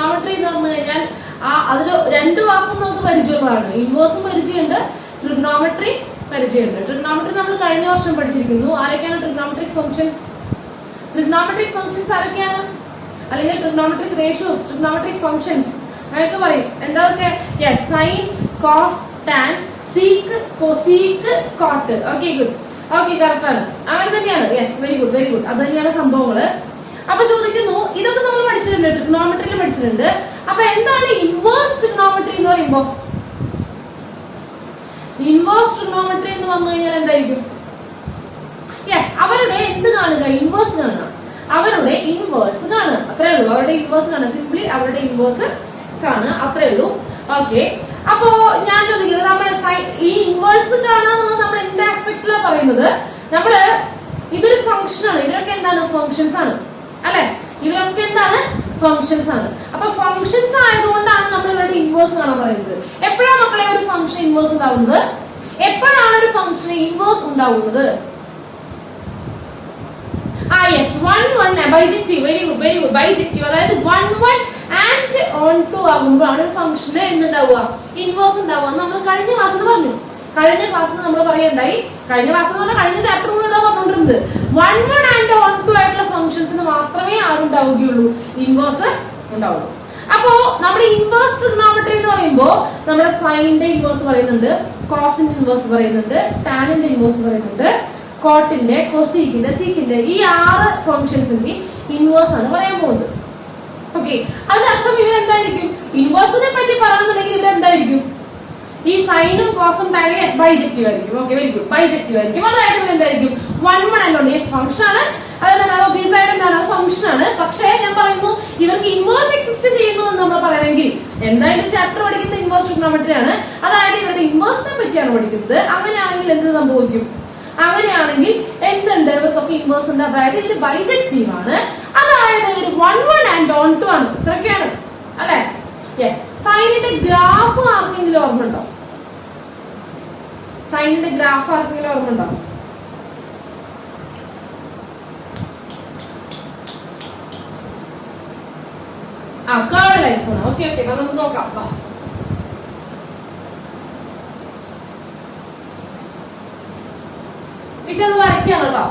Trigonometry എന്ന് പറഞ്ഞു കഴിഞ്ഞാൽ അതിൽ രണ്ട് വാക്കും നമുക്ക് പരിചയമുള്ളതാണ്. ഇൻവേഴ്സും പരിചയമുണ്ട്, ട്രിഗ്നോമെട്രി പരിചയമുണ്ട്. ട്രിഗ്നോമെട്രി നമ്മൾ കഴിഞ്ഞ വർഷം പഠിച്ചിരിക്കുന്നു. ആരൊക്കെയാണ് ട്രിഗ്നോമെട്രിക് ഫംഗ്ഷൻസ്? ട്രിഗ്നോമെട്രിക് ഫംഗ്ഷൻസ് ആരൊക്കെയാണ്? അല്ലെങ്കിൽ ട്രിഗ്നോമെട്രിക് റേഷ്യോസ്, ട്രിഗ്നോമെട്രിക് ഫംഗ്ഷൻസ് അങ്ങനെയൊക്കെ പറയും. എന്തൊക്കെ? Yes, sine, cos, tan, sec, cosec, cot. Okay, good. Okay, correct ആണ്. അങ്ങനെ തന്നെയാണ്. Yes, very good, very good. അത് തന്നെയാണ് സംഭവങ്ങള്. അപ്പൊ ചോദിക്കുന്നു, ഇതൊക്കെ നമ്മൾ പഠിച്ചിട്ടുണ്ട്, ട്രിഗ്നോമെട്രിയിൽ പഠിച്ചിട്ടുണ്ട്. അപ്പൊ എന്താണ് ഇൻവേഴ്സ് ട്രിഗ്നോമെട്രി എന്ന് പറയുമ്പോ? ഇൻവേഴ്സ് ട്രിഗ്നോമെട്രി എന്ന് പറഞ്ഞു കഴിഞ്ഞാൽ എന്തായിരിക്കും? യെസ്, അവരുടെ എന്ത് കാണുക? ഇൻവേഴ്സ് കാണുക. അവരുടെ ഇൻവേഴ്സ് കാണുക, അത്രേ ഉള്ളൂ. അവരുടെ ഇൻവേഴ്സ് കാണുക, സിംപ്ലി അവരുടെ ഇൻവേഴ്സ് കാണുക, അത്രേ ഉള്ളൂ. ഓക്കെ, അപ്പോ ഞാൻ ചോദിക്കുന്നത്, നമ്മുടെ ഈ ഇൻവേഴ്സ് കാണുക എന്നുള്ളത് നമ്മൾ എന്ത് ആസ്പെക്ടിലാണ് പറയുന്നത്? നമ്മള് ഇതൊരു ഫംഗ്ഷൻ ആണ്. ഇവരൊക്കെ എന്താണ്? ഫംഗ്ഷൻസ് ആണ്, അല്ലെ? ഇവരൊക്കെ എന്താണ്? ഫംഗ്ഷൻസ് ആണ്. അപ്പൊ ഫംഗ്ഷൻസ് ആയതുകൊണ്ടാണ് നമ്മൾ ഇവരുടെ ഇൻവേഴ്സ് കാണാൻ പറയുന്നത്. എപ്പോഴാണ് മക്കളെ ഒരു ഫംഗ്ഷൻ ഇൻവേഴ്സ് ഉണ്ടാവുന്നത്? എപ്പോഴാണ് ഒരു ഫംഗ്ഷന് ഇൻവേഴ്സ് ഉണ്ടാവുന്നത്? Yes, 1 1 bijective. Very good, very good. Bijective, അതായത് 1 1 ആൻഡ് ഓൺ 2 ആകുമ്പോഴാണ് ഒരു ഫംഗ്ഷന് എന്തുണ്ടാവുക? ഇൻവേഴ്സ് ഉണ്ടാവുക. നമ്മൾ കഴിഞ്ഞ ക്ലാസ്സിൽ പറഞ്ഞു. കഴിഞ്ഞ ക്ലാസ്സിൽ നമ്മൾ പറയണ്ടായി, കഴിഞ്ഞ ക്ലാസ് എന്ന് പറഞ്ഞാൽ കഴിഞ്ഞ ചാപ്റ്റർ കൂടെ ഇതാ പറഞ്ഞുകൊണ്ടിരുന്നത്. 1 1 ആൻഡ് ഓൺ 2 ആയിട്ടുള്ള ഫംഗ്ഷൻസിന് മാത്രമേ ആരുണ്ടാവുകയുള്ളൂ? ഇൻവേഴ്സ് ഉണ്ടാവുള്ളൂ. അപ്പോ നമ്മുടെ ഇൻവേഴ്സ് ട്രിഗ്നോമെട്രി എന്ന് പറയുമ്പോൾ നമ്മുടെ സൈനിന്റെ ഇൻവേഴ്സ് പറയുന്നുണ്ട്, കോസിന്റെ ഇൻവേഴ്സ് പറയുന്നുണ്ട്, ടാനിന്റെ ഇൻവേഴ്സ് പറയുന്നുണ്ട്, കോട്ടിന്റെ, കൊസീക്കിന്റെ, സീക്കിന്റെ, ഈ 6 ഫംഗ്ഷൻസിന്റെ ഇൻവേഴ്സ് ആണ് പറയാൻ പോകുന്നത്. ഓക്കെ, അതിനർത്ഥം ഇവരെന്തായിരിക്കും? ഇൻവേഴ്സിനെ പറ്റി പറയുന്നുണ്ടെങ്കിൽ ഇവരെന്തായിരിക്കും? ഈ സൈനും കോസും ടാനും യെസ് ബൈജക്റ്റീവ് ആയിരിക്കും. ഓക്കെ, വെരി ഗുഡ്, ബൈജക്റ്റീവ് ആയിരിക്കും. അതായത് എന്തായിരിക്കും? 1 1 ആൻഡ് യെസ് ഫംഗ്ഷൻ ആണ്. അതായത് ബി സൈഡ് എന്താണ്? ഫംഗ്ഷൻ ആണ്. പക്ഷേ ഞാൻ പറയുന്നു, ഇവർക്ക് ഇൻവേഴ്സ് എക്സിസ്റ്റ് ചെയ്യുന്നു എന്ന് നമ്മൾ പറയണമെങ്കിൽ എന്തായാലും ചാപ്റ്റർ പഠിക്കുന്ന ഇൻവേഴ്സ് ട്രിഗ്നോമെട്രി ആണ്. അതായത് ഇവരുടെ ഇൻവേഴ്സിനെ പറ്റിയാണ് പഠിക്കുന്നത്. അങ്ങനെയാണെങ്കിൽ എന്ത് സംഭവിക്കും? അങ്ങനെയാണെങ്കിൽ എന്തുണ്ട്? ഇവർക്കൊക്കെ ഇൻവേഴ്സ് ഉണ്ട്. അതായത് ഇവര് ബൈജക്റ്റീവ് ആണ്. അതായത് ഇവര് 1 1 ആൻഡ് ഓൺ 2 ആണ്. ഇത്രയൊക്കെയാണ്, അല്ലെ? യെസ്. സൈനിന്റെ ഗ്രാഫ് ആർക്കെങ്കിലും ഓർമ്മ ഉണ്ടോ? സൈനിന്റെ ഗ്രാഫ് ആർക്കെങ്കിലും ഓർമ്മ ഉണ്ടോ? കർവ് ലൈൻസ് ആണ്. ഓക്കെ, ഓക്കെ, നമുക്ക് നോക്കാം. ഇത് വരയ്ക്കാണ് കേട്ടോ.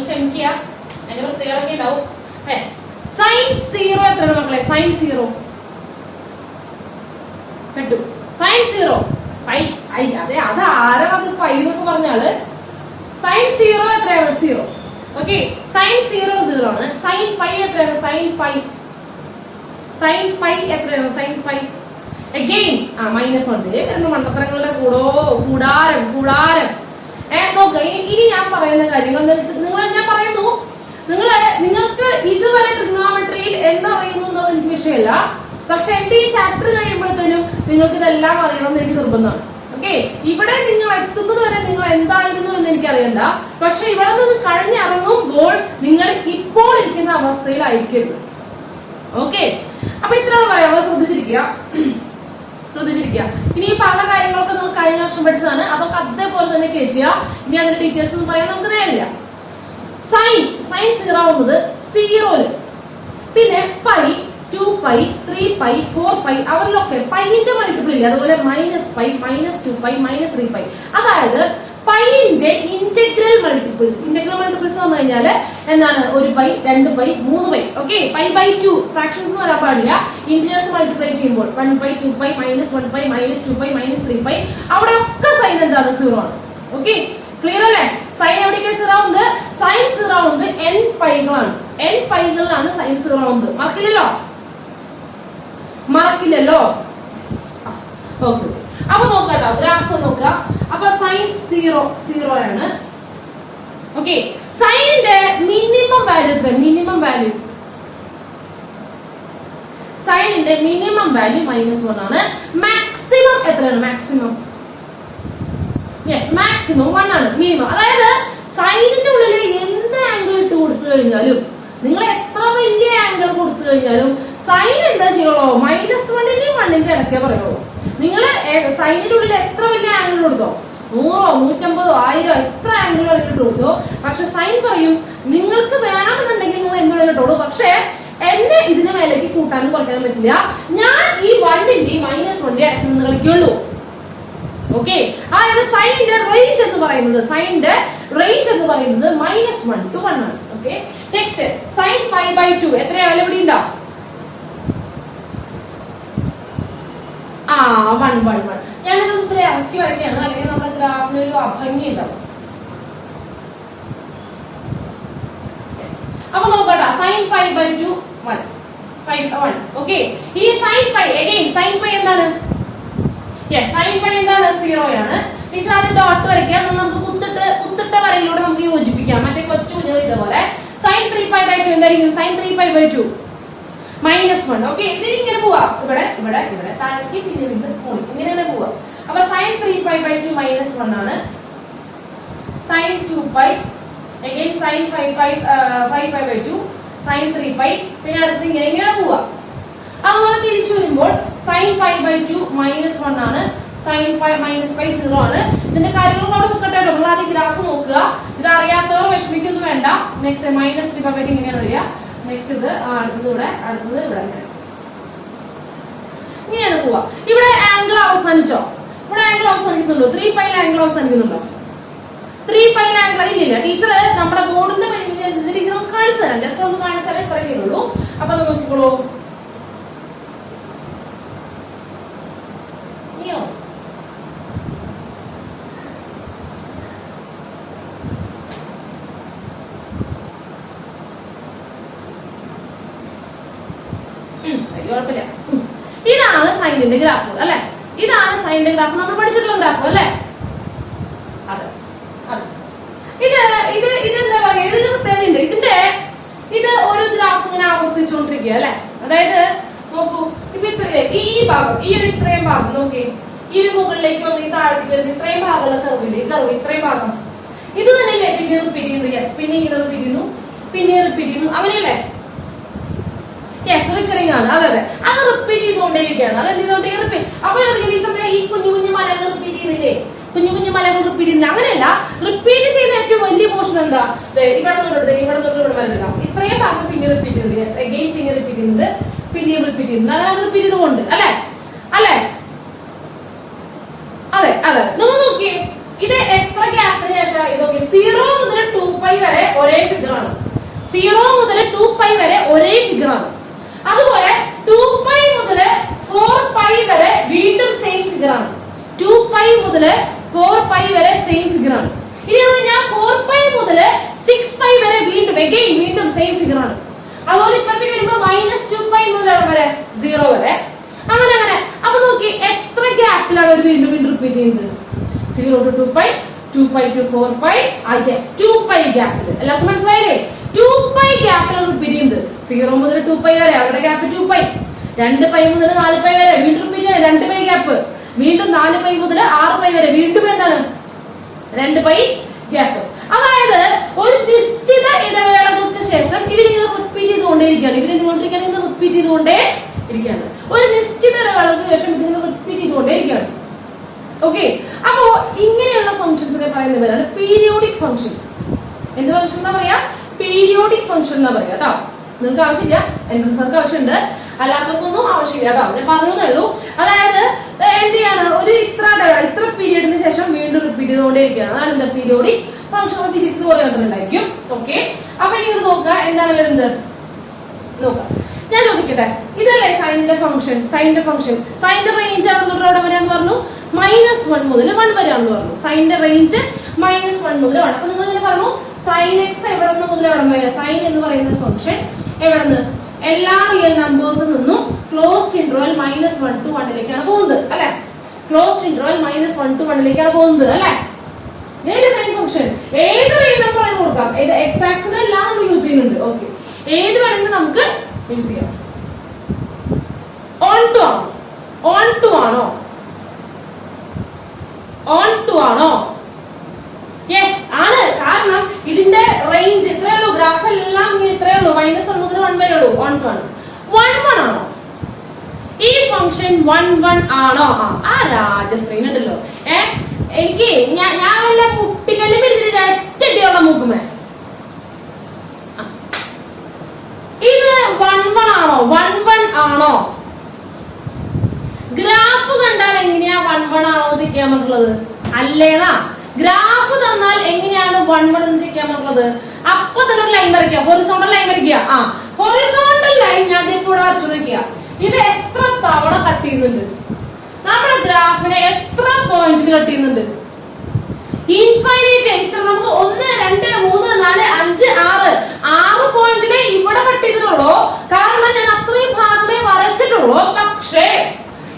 ക്ഷമിക്കുക, അതിന്റെ പ്രത്യേകത ഉണ്ടാവും. സൈൻ 0 എത്രയാണ് മക്കളെ? സൈൻ 0 കിട്ടും. Sine 0 pi. അതെ, അത് ആരാണ് പൈ എന്നൊക്കെ പറഞ്ഞാല് സൈൻ 0 എത്രയാണ്? 0. ഓക്കെ, സൈൻ 0 0 ആണ്. സൈൻ പൈ എത്രയാണ്? Sine pi. സൈൻ പൈ എത്രയാണ്? Sine pi. അഗെയിൻ -1 രണ്ട് മണ്ടത്തരങ്ങളുടെ കൂടാരം. നോക്ക, ഇനി ഞാൻ പറയുന്ന കാര്യങ്ങൾ ഞാൻ പറയുന്നു, നിങ്ങൾക്ക് ഇതുവരെ ട്രിഗ്നോമെട്രിയിൽ എന്നറിയുന്നു എന്നത് എനിക്ക് വിഷയമല്ല. പക്ഷെ എന്റെ ഈ ചാപ്റ്റർ കഴിയുമ്പോഴത്തേനും നിങ്ങൾക്ക് ഇതെല്ലാം അറിയണമെന്ന് എനിക്ക് നിർബന്ധമാണ്. ഓക്കെ, ഇവിടെ നിങ്ങൾ എത്തുന്നത് വരെ നിങ്ങൾ എന്തായിരുന്നു എന്ന് എനിക്ക് അറിയണ്ട. പക്ഷെ ഇവിടെ നിന്ന് കഴിഞ്ഞിറങ്ങുമ്പോൾ നിങ്ങൾ ഇപ്പോൾ ഇരിക്കുന്ന അവസ്ഥയിലായിരിക്കരുത്. ഓക്കെ, അപ്പൊ ഇത്ര പറയാനുള്ളത് ശ്രദ്ധിച്ചിരിക്കുക. ഇനി ഈ പറഞ്ഞ കാര്യങ്ങളൊക്കെ നമ്മൾ കഴിഞ്ഞ വർഷം പഠിച്ചതാണ്. അതൊക്കെ അതേപോലെ തന്നെ കയറ്റുക. ഇനി അതിന്റെ ഡീറ്റെയിൽസ് ഒന്നും പറയാൻ നമുക്ക് നേരില്ല. സൈൻ 0 ആവുന്നത് 0-ല്, പിന്നെ പൈ, 2π, 3π, 4π, അവരിലൊക്കെ പൈന്റെ മൾട്ടിപ്പിൾ ഇല്ല. അതുപോലെ -π, -2π, -3π. അതായത് പൈന്റെ ഇന്റഗ്രൽ മൾട്ടിപ്പിൾസ് വന്നു കഴിഞ്ഞാൽ എന്താണ്? 1π, 2π, 3π. ഓക്കെ, π/2 ഫ്രാക്ഷൻസ് എന്ന് വരാൻ പാടില്ല. ഇന്റിജേഴ്സ് മൾട്ടിപ്ലൈ ചെയ്യുമ്പോൾ 1π, 2π, -1π, -2π, -3π, അവിടെ ഒക്കെ സൈൻ എന്താണ്? 0 ആണ്. ഓക്കെ, ക്ലിയർ അല്ലേ? സൈൻ എവിടേക്ക് സീറോ ആവുന്നത്? സൈൻ സീറോ ആവുന്നത് n പൈകളാണ്. n പൈകളിലാണ് സൈൻ സീറോ ആവുന്നത്. മറക്കില്ലല്ലോ. ഓക്കെ, അപ്പൊ നോക്കാട്ടോ, ഗ്രാഫ് നോക്കുക. അപ്പൊ സൈൻ സീറോ ആണ്. ഓക്കെ, സൈനിന്റെ മിനിമം വാല്യൂ എത്ര? സൈനിന്റെ മിനിമം വാല്യൂ -1 ആണ്. മാക്സിമം എത്രയാണ്? മാക്സിമം 1 ആണ്. മിനിമം, അതായത് സൈനിന്റെ ഉള്ളിൽ എന്ത് ആംഗിൾ ഇട്ട് കൊടുത്തു കഴിഞ്ഞാലും, നിങ്ങൾ എത്ര വലിയ ആംഗിൾ കൊടുത്തു കഴിഞ്ഞാലും സൈൻ എന്താ ചെയ്യുള്ളൂ? -1ന്റെയും 1ന്റെ ഇടയ്ക്കേ പറയുള്ളൂ. നിങ്ങൾ സൈനിന്റെ ഉള്ളിൽ എത്ര വലിയ ആംഗിൾ കൊടുത്തോ, 100, 150, 1000 എത്ര ആംഗിളുകൾ ഇട്ട് കൊടുത്തോ, പക്ഷെ സൈൻ പറയും നിങ്ങൾക്ക് വേണമെന്നുണ്ടെങ്കിൽ നിങ്ങൾ എന്തുവേണം ഇട്ടോളൂ, പക്ഷെ എന്നെ ഇതിന് മേലേക്ക് കൂട്ടാനും കുറയ്ക്കാനും പറ്റില്ല, ഞാൻ ഈ 1ന്റെയും -1ന്റെ ഇടയ്ക്ക് നിന്ന് കളിക്കുള്ളൂ. ഓക്കെ, അതായത് സൈനിന്റെ റേഞ്ച് എന്ന് പറയുന്നത് -1 to 1 ആണ്. ഓക്കെ, നെക്സ്റ്റ് sin π/2 എത്രയാ? ഇവിടെ ഉണ്ടോ? 1. ഞാനിത് ഇത്ര ഇറക്കി വരയ്ക്കാണ്, അല്ലെങ്കിൽ നമ്മുടെ ഗ്രാഫിന് ഒരു അഭംഗി ഉണ്ടാവും. അപ്പൊ നോക്കട്ടെ, sin π/2 1. ഓക്കെ, ഈ sin π എന്താണ്? sin π എന്താണ്? 0 ആണ്. ടീച്ചർ ആദ്യം ഡോട്ട് വരയ്ക്കുക, നമുക്ക് കുത്തിട്ട വരയിലൂടെ നമുക്ക് യോജിപ്പിക്കാം. മറ്റേ കൊച്ചു ഇതുപോലെ sin 3π/2 എന്തായിരിക്കും? sin 3π/2 -1. ഓക്കെ, ഇതിങ്ങനെ പോവാ, ഇവിടെ താഴേക്ക് പിന്നെ ഇങ്ങനെ പോവാ. അപ്പൊ sin 3π/2 -1 ആണ്. sin 2π, again sin 5π/2, sin 3π, പിന്നെ അടുത്ത് ഇങ്ങനെ പോവാ. അതുപോലെ തിരിച്ചു വരുമ്പോൾ sin π/2 -1 ആണ്. sin π -π 0 ആണ്. ഇതിന്റെ കാര്യങ്ങൾ അവിടെ നിൽക്കട്ടെ. നിങ്ങൾ ആദ്യം ഗ്രാഫ് നോക്കുക. ഇത് അറിയാത്തവർ വിഷമിക്കൊന്നും വേണ്ട. നെക്സ്റ്റ് -3π/2 ഇങ്ങനെയാണ് വരിക. നെക്സ്റ്റ് ഇത് അടുത്തത് ഇവിടെ ഇങ്ങനെയാണ് പോവാ. ഇവിടെ ആംഗിൾ അവസാനിച്ചോ? ഇവിടെ ആംഗിൾ അവസാനിക്കുന്നുണ്ടോ? 3π ആംഗിൾ അവസാനിക്കുന്നുണ്ടോ? 3π ആംഗിൾ ഇല്ല. ടീച്ചർ നമ്മുടെ ബോർഡിന്റെ പരിധി ടീച്ചർ കാണിച്ചു തരാം. ജസ്റ്റ് ഒന്ന് കാണിച്ചാലേ ഇത്ര ചെയ്യുള്ളൂ. അപ്പൊ നോക്കിക്കോളൂ. കുഴപ്പമില്ല. ഇതാണ് സൈനിന്റെ ഗ്രാഫ് അല്ലെ? ഇതാണ് സൈനിന്റെ ഗ്രാഫ്, നമ്മൾ പഠിച്ചിട്ടുള്ള ഗ്രാഫ് അല്ലെ? അതെ. ഇതെന്താ പറയാ, ഇതിന് പ്രത്യേകതയുണ്ട്. ഇത് ഒരു ഗ്രാഫ് ഇങ്ങനെ ആവർത്തിച്ചുകൊണ്ടിരിക്കുക അല്ലെ? അതായത് നോക്കൂ, ഇപ്പൊ ഈ ഭാഗം, ഈ ഒരു ഇത്രയും ഭാഗം നോക്കി, ഈ ഒരു മുകളിലേക്ക് വന്ന് ഈ താഴത്തേക്ക് വരുന്ന ഇത്രയും ഭാഗമുള്ള കർവ് ഇത്രയും ഭാഗം ഇത് തന്നെയല്ലേ പിന്നെ റിപ്പീറ്റ് ചെയ്യുന്നു? യെസ്, പിന്നെ ഇങ്ങനെ റിപ്പീറ്റ് ചെയ്യുന്നു, അങ്ങനെയല്ലേ? യെസ്, റിക്കറിംഗ് ആണ്. അതെ, അത് റിപ്പീറ്റ് ചെയ്തുകൊണ്ടേയിരിക്കുകയാണ്. അത് എന്തുകൊണ്ടേ അപ്പൊ ഈ കുഞ്ഞു മലകൾ റിപ്പീറ്റ് ചെയ്യുന്നില്ലേ? കുഞ്ഞു മലകൾ റിപ്പീറ്റ് ചെയ്യുന്നില്ല. അങ്ങനെയല്ല, റിപ്പീറ്റ് ചെയ്യുന്ന ഏറ്റവും വലിയ പോർഷൻ എന്താ? ഇവിടെ വരെടുക്കാം. ഇത്രയും ഭാഗം പിന്നെ റിപ്പീറ്റ് ചെയ്യുന്നത്. യെസ്, അഗെയിൻ പിന്നെ റിപ്പീറ്റ് ചെയ്യുന്നത്, പിന്നെയും റിപ്പീറ്റ് ചെയ്യുന്നത്. അങ്ങനെ റിപ്പീറ്റ് ചെയ്തുകൊണ്ട് അല്ലെ? അതെ. നിങ്ങൾ നോക്കിയേ, ഇത് എത്ര ഗ്യാപ്പിന് ശേഷം ഇത് നോക്കി. 0 മുതൽ 2π വരെ ഒരേ ഫിഗർ ആണ്. 0 മുതൽ 2π വരെ ഒരേ ഫിഗർ ആണ്. അതുപോലെ 2π മുതൽ 4π വരെ വീണ്ടും സെയിം ഫിഗർ ആണ്. 2π മുതൽ 4π വരെ സെയിം ഫിഗർ ആണ്. ഇനി ഞാൻ 4π മുതൽ 6π വരെ വീണ്ടും സെയിം ഫിഗർ ആണ്. അതുപോലെ ഇപ്പഴത്തേക്ക് വരുമ്പോ -2π മുതൽ വരെ 0 വരെ അങ്ങനെ. അപ്പൊ നോക്കി എത്ര ഗ്യാപ്പിലാണ് ഒരു വീണ്ടും റിപ്പീറ്റ് ചെയ്യുന്നത്? 0 to 2π, 2π to 4π, 2π ഗ്യാപ്പിൽ. എല്ലാവർക്കും മനസ്സിലായില്ലേ? 2π ഗ്യാപ്പിലാണ് റിപ്പീറ്റ് ചെയ്യുന്നത്. 0 മുതൽ 2π വരെ അവരുടെ ഗ്യാപ്പ് 2π. 2π മുതൽ 4π വരെ വീണ്ടും റിപ്പീറ്റ് ചെയ്യുന്നത് 2π ഗ്യാപ്പ്. വീണ്ടും 4π മുതൽ 6π വരെ വീണ്ടും എന്താണ്? 2π ഗ്യാപ്പ്. അതായത് ഒരു നിശ്ചിത ഇടവേളകൾക്ക് ശേഷം ഇവരിങ്ങനെ റിപ്പീറ്റ് ചെയ്തുകൊണ്ടേയിരിക്കുകയാണ്. ഒരു നിശ്ചിത ഇടവേളകൾക്ക് ശേഷം ഇതിങ്ങനെ റിപ്പീറ്റ് ചെയ്തുകൊണ്ടേയിരിക്കുകയാണ്. ഓക്കെ, അപ്പോ ഇങ്ങനെയുള്ള ഫംഗ്ഷൻസിനെ പറയുന്നവരാണ് പീരിയോഡിക് ഫംഗ്ഷൻസ്. എന്ത് ഫംഗ്ഷൻ എന്നാ പറയാ? പീരിയോഡിക് ഫംഗ്ഷൻ എന്നാ പറയാ കേട്ടോ. നിങ്ങൾക്ക് ആവശ്യമില്ല, എൻട്രൻസർക്ക് ആവശ്യമുണ്ട്, അല്ലാത്തവർക്കൊന്നും ആവശ്യമില്ല കേട്ടോ. ഞാൻ പറഞ്ഞതേ ഉള്ളൂ. അതായത് എന്ത് ചെയ്യാണ്? ഒരു ഇത്ര പീരിയഡിന് ശേഷം വീണ്ടും റിപ്പീറ്റ് ചെയ്തുകൊണ്ടേയിരിക്കുകയാണ്. അതാണ് എന്താ പീരിയോഡിക് ഫംഗ്ഷൻ. ഫിസിക്സ് പോലെ കണ്ടിട്ടുണ്ടായിരിക്കും. ഓക്കെ, അപ്പൊ ഇനി നോക്കുക എന്താണ് വരുന്നത് നോക്കാം. ഞാൻ നോക്കിക്കട്ടെ, ഇതല്ലേ സൈനിന്റെ ഫംഗ്ഷൻ? സൈനിന്റെ റേഞ്ച് ആണെന്ന് അവിടെ വരെയാന്ന് പറഞ്ഞു. -1 മുതൽ 1 വരെയാണെന്ന് പറഞ്ഞു. സൈനിന്റെ റേഞ്ച് -1 മുതൽ 1. അപ്പൊ നിങ്ങൾ ഇങ്ങനെ പറഞ്ഞു sin x എവിടെ നിന്ന് മുതൽ എവിടെ വരെ? sin എന്ന് പറയുന്ന ഫംഗ്ഷൻ എവിടെ നിന്ന്? എല്ലാ റിയൽ നമ്പേഴ്സിൽ നിന്നും ക്ലോസ്ഡ് ഇന്റർവെൽ -1 to 1 പോകുന്നത് അല്ലെ? ക്ലോസ്ഡ് ഇന്റർവെൽ -1 to 1 പോകുന്നത് അല്ലെ? സൈൻ ഫംഗ്ഷൻ ഏത് റിയൽ നമ്പർ കൊടുക്കാം. ഏത് എക്സ് ആക്സിന് എല്ലാം നമ്മൾ യൂസ് ചെയ്യുന്നുണ്ട്. ഓക്കെ, ഏത് വേണമെങ്കിലും നമുക്ക് യൂസ് ചെയ്യാം. ഓൺ ടു ആണോ? ഓൺ ടു ആണോ? ഓൺ ടു ആണോ? യെസ് ആണ്. കാരണം ഇതിന്റെ റേഞ്ച് ഇത്രയേ ഉള്ളൂ. ഗ്രാഫ് എല്ലാം ഇത്രയേ ഉള്ളൂ. -1 മുതൽ 1 വരെ ഉള്ളൂ. ഓൺ ടു ആണ്. 1 ആണോ ഈ ഫംഗ്ഷൻ? 1 ആണോ? ആ രാജശ്രീൻ ഉണ്ടല്ലോ. എനിക്ക് ഞാൻ വല്ല കുട്ടികളിൽ ഒറ്റടിയുള്ള മൂക്കുമേ. ഇത് 1 ആണോ? 1 ആണോ? ഗ്രാഫ് കണ്ടാൽ എങ്ങനെയാ 1 ആണോ ചെക്ക് ചെയ്യാൻ പറ്റുള്ളത്? അല്ലേന്നാ. ഗ്രാഫ് തന്നാൽ എങ്ങനെയാണ് 1 എന്ന് ചെക്ക് ചെയ്യാൻ പറ്റുള്ളത്? അപ്പൊ തന്നെ ഒരു ലൈൻ വരയ്ക്കുക. ഹൊറിസോണ്ടൽ ലൈൻ വരയ്ക്കുക. ഹൊറിസോണ്ടൽ ലൈൻ ഞാൻ ഇപ്പോൾ വരച്ചു വയ്ക്കുക. ഇത് എത്ര തവണ കട്ട് ചെയ്യുന്നുണ്ട്? നമ്മുടെ ഗ്രാഫിനെ എത്ര പോയിന്റിൽ കട്ട് ചെയ്യുന്നുണ്ട്? ഇൻഫൈനൈറ്റ്. ഇത്ര നമുക്ക് 1 2 3 4 5 6 പോയിന്റിനെ ഇവിടെ കട്ട് ചെയ്തിട്ടുള്ളൂ. കാരണം ഞാൻ അത്രയും ഭാഗമേ വരച്ചിട്ടുള്ളൂ. പക്ഷേ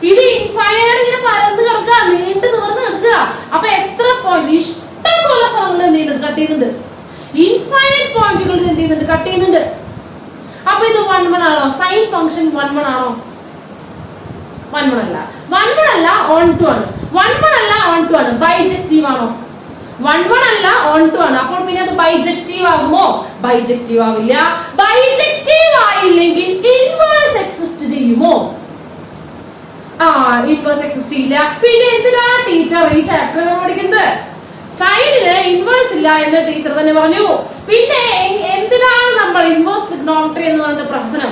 ഇത് ഇൻഫൈനൈറ്റ് ഇങ്ങനെ പരന്ന് കിടക്കുക, നീണ്ടു നിവർന്ന് കിടക്കുക. അപ്പൊ എത്ര പോയിന്റ്? ഇഷ്ടം പോലെ സ്ഥലങ്ങൾ എന്ത് ചെയ്യുന്നുണ്ട്? കട്ട് ചെയ്യുന്നുണ്ട്. ഇൻഫൈനൈറ്റ് പോയിന്റുകൾ എന്ത് ചെയ്യുന്നുണ്ട്? കട്ട് ചെയ്യുന്നുണ്ട്. അപ്പൊ ഇത് 1 ആണോ? സൈൻ ഫംഗ്ഷൻ 1 ആണോ? 1 അല്ല. 1 അല്ല, ഓൺ ടു ആണ്. 1 അല്ല, ഓൺ ടു ആണ്. ബൈജക്റ്റീവ് ആണോ? 1 അല്ല, ഓൺ ടു ആണ്. അപ്പോൾ പിന്നെ അത് ബൈജക്റ്റീവ് ആകുമോ? ബൈജക്റ്റീവ് ആവില്ല. ബൈജക്റ്റീവ് ആയില്ലെങ്കിൽ ഇൻവേഴ്സ് എക്സിസ്റ്റ് ചെയ്യുമോ? ഇൻവേഴ്സ് എക്സിസ്റ്റ് ചെയ്യില്ല. പിന്നെ എന്തിനാ ടീച്ചർ ഈ ചാപ്റ്റർ പഠിക്കുന്നത്? സൈനിന് ഇൻവേഴ്സ് ഇല്ല എന്ന് ടീച്ചർ തന്നെ പറഞ്ഞു. പിന്നെ എന്തിനാണ് നമ്മൾ ഇൻവേഴ്സ് ട്രിഗണോമെട്രി എന്ന് പറഞ്ഞ പ്രഹസനം?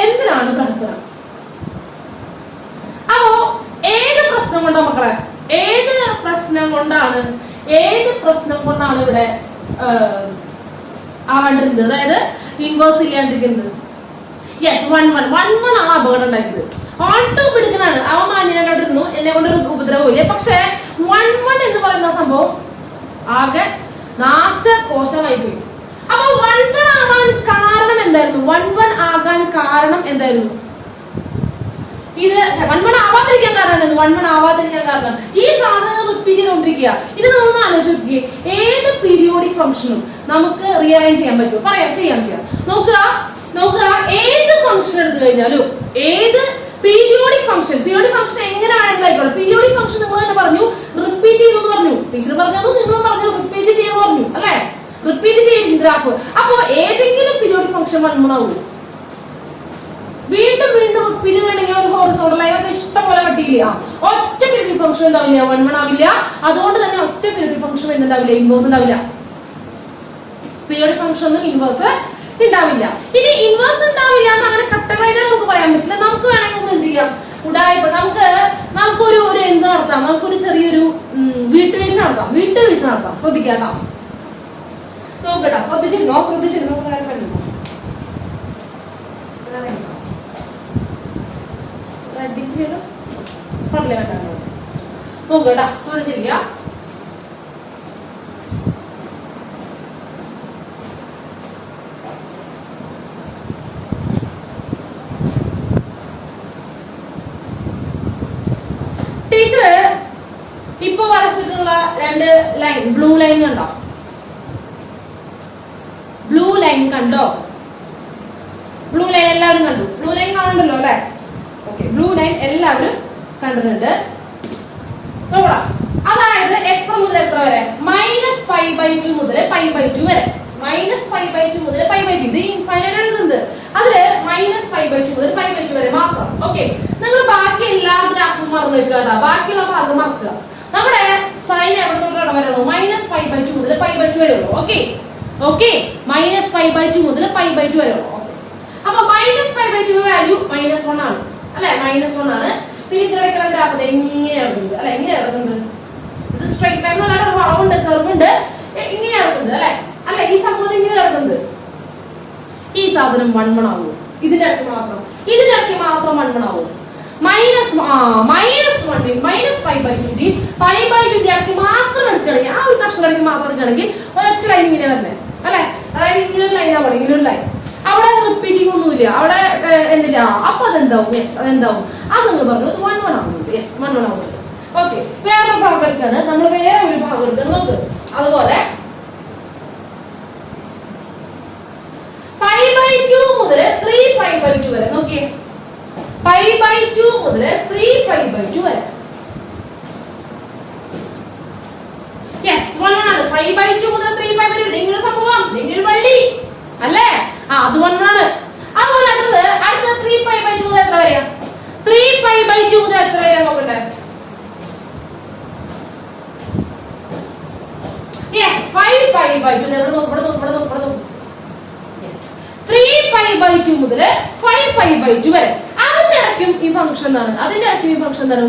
എന്തിനാണ് പ്രഹസനം? അപ്പോ ഏത് പ്രശ്നം കൊണ്ടാ മക്കളെ? ഏത് പ്രശ്നം കൊണ്ടാണ് ഇവിടെ ആവാണ്ടിരുന്നത്? അതായത് ഇൻവേഴ്സ് ഇല്ലാണ്ടിരിക്കുന്നത്. യെസ്, 1 ആണ് അപകടം ഉണ്ടാക്കിയത്. ഓൺ ടു പിടിക്കണാണ്. അവ മാന്യനായിട്ടിരുന്നു, എന്നെ കൊണ്ടൊരു ഉപദ്രവമില്ല. പക്ഷെ 1 എന്ന് പറയുന്ന സംഭവം ആകെ നാശകോശമായി പോയി. അപ്പൊ 1 ആവാൻ കാരണം എന്തായിരുന്നു? 1 ആകാൻ കാരണം എന്തായിരുന്നു? ഇത് 1 ആവാതിരിക്കാൻ കാരണം 1 ആവാതിരിക്കാൻ കാരണം ഈ സാധനങ്ങൾ റിപ്പീറ്റ് ചെയ്തുകൊണ്ടിരിക്കുക. ഇത് നമ്മൾ ആലോചിക്കുക, ഏത് പീരിയോഡിക് ഫംഗ്ഷനും നമുക്ക് റീഅറേഞ്ച് ചെയ്യാൻ പറ്റുമോ? ചെയ്യാം. നോക്കുക, ഏത് ഫംഗ്ഷൻ എടുത്തു കഴിഞ്ഞാലും, ഏത് പീരിയോഡിക് ഫംഗ്ഷൻ എങ്ങനെയാണെങ്കിലും ആയിക്കോട്ടെ. പീരിയോഡിക് ഫംഗ്ഷൻ നിങ്ങൾ തന്നെ പറഞ്ഞു, റിപ്പീറ്റ് ചെയ്യുന്നു പറഞ്ഞു. ടീച്ചർ പറഞ്ഞു, നിങ്ങളും പറഞ്ഞു റിപ്പീറ്റ് ചെയ്യുന്നു പറഞ്ഞു അല്ലെ? റിപ്പീറ്റ് ചെയ്യും ഗ്രാഫ്. അപ്പോ ഏതെങ്കിലും പീരിയോഡിക് ഫംഗ്ഷൻ 1 ആവും. വീണ്ടും റിപ്പീറ്റ് ചെയ്യണമെങ്കിൽ ഒരു ഹൊറിസോണ്ടൽ ലൈൻ ഇഷ്ടം പോലെ കട്ടിയില്ല. ഒറ്റ പീരിയോഡിക് ഫംഗ്ഷൻ ഉണ്ടാവില്ല, 1 ആവില്ല. അതുകൊണ്ട് തന്നെ ഒറ്റ പീരിയോഡിക് ഫംഗ്ഷൻ എന്തുണ്ടാവില്ല? ഇൻവേഴ്സ് ഉണ്ടാവില്ല. പീരിയോഡിക് ഫംഗ്ഷൻ ഒന്നും ഇൻവേഴ്സ് ഉണ്ടാവില്ല. ഇനി ഇൻവേഴ്സ് ഉണ്ടാവില്ല എന്ന് അങ്ങനെ കട്ടകളായിട്ട് നമുക്ക് പറയാൻ പറ്റില്ല. നമുക്ക് വേണമെങ്കിൽ ഒന്ന് എന്ത് ചെയ്യാം? ഉടായ്പ നമുക്കൊരു എന്ത് നടത്താം? നമുക്കൊരു ചെറിയൊരു വീട്ടുവീഴ്ച നടത്താം. ശ്രദ്ധിക്കാം. നോക്കട്ടെ, ശ്രദ്ധിച്ചിരുന്നോ? നോക്കട്ടാ, ശ്രദ്ധിച്ചിരിക്കുക. ടീച്ചർ ഇപ്പൊ വരച്ചിട്ടുള്ള 2 ലൈൻ, ബ്ലൂ ലൈൻ കണ്ടോ? ബ്ലൂ ലൈൻ എല്ലാവരും കണ്ടു. ബ്ലൂ ലൈൻ കാണണ്ടല്ലോ അല്ലെ? ഓക്കെ, ബ്ലൂ ലൈൻ എല്ലാവരും കണ്ടിട്ടുണ്ട്. നോക്കടാ, അതായത് എത്ര മുതൽ എത്ര വരെ? -π/2 മുതൽ π/2 വരെ. -π/2 മുതൽ π/2. ഇത് ഇൻഫൈനൈറ്റ് എടുക്കുന്നത്. അതില് -π/2 മുതൽ π/2 വരെ മാത്രം. ഓക്കെ, നിങ്ങൾ ബാക്കി എല്ലാ ഗ്രാഫും മറന്നു വെക്കുക കേട്ടോ. ബാക്കിയുള്ള ഭാഗം മറക്കുക. നമ്മുടെ സൈൻ എവിടെ തൊട്ടാണ് വരണോ? -π/2 മുതൽ π/2 വരെ ഉള്ളൂ. ഓക്കെ, -π/2 മുതൽ π/2 വരെ ഉള്ളൂ. ഓക്കെ, അപ്പൊ -π/2 വാല്യൂ -1 ആണ് അല്ലെ? -1 ആണ്. പിന്നെ ഇതിൽ വെക്കുന്ന ഗ്രാഫ് എങ്ങനെ ഇറങ്ങുന്നത് അല്ലെ? എങ്ങനെ ഇറങ്ങുന്നത്? ഇത് സ്ട്രൈറ്റ് ലൈൻ അല്ലാതെ വളവുണ്ട്, കർവുണ്ട്, ഇങ്ങനെ ഇറങ്ങുന്നത് അല്ലെ? ഈ സംഭവം ഇങ്ങനെ ഇറങ്ങുന്നത്. ഈ സാധനം 1 ആവും. ഇതിന്റെ ഇടയ്ക്ക് മാത്രം 1 ആവും. -5/20 5/20 ആക്കി മാത്രം എടുക്കുകയാണെങ്കിൽ ആ ഒരു കഷ്ണം ഇടയ്ക്ക് മാത്രം എടുക്കുകയാണെങ്കിൽ ഒരൊറ്റ ലൈൻ ഇങ്ങനെ വരുന്നത് അല്ലെ. അതായത് ഇങ്ങനെ ഒരു ലൈനാ പറയുക, ഇങ്ങനെ ഒരു ലൈൻ. അവിടെ റിപ്പീറ്റിംഗ് ഒന്നുമില്ല അവിടെ എന്നില്ല. അപ്പൊ അതെന്താവും? യെസ്, അതെന്താവും? അത് നിങ്ങൾ പറഞ്ഞു 1 1 ആവുന്നുണ്ട്. യെസ്, 1 1 ആവുന്നുണ്ട്. ഓക്കെ, വേറെ ഭാഗം എടുക്കാണ് നമ്മൾ, വേറെ ഒരു ഭാഗം എടുക്കണം നോക്ക്. അതുപോലെ 5/2 മുതൽ 3π/2 വരെ നോക്കിയേ. 5/2 മുതൽ 3π/2 വരെ. യെസ്, 1 1 ആണ്. 5/2 മുതൽ 3π/2 ഇങ്ങനെ സംഭവം, ഇങ്ങനെ വള്ളി അല്ലേ? അത് 1 1 ആണ്. അതുപോലെ അടുത്ത 3π/2 മുതൽ എത്ര വരെയാ? 3π/2 മുതൽ എത്ര വരെയാ നോക്കട്ടെ. യെസ്, 5π/2. ഇവിടെ നോക്ക്. യെസ്, 3π/2 മുതൽ 5π/2 വരെ. അതിന്റെ ഇടയ്ക്കും ഈ ഫംഗ്ഷൻ എന്താണ്?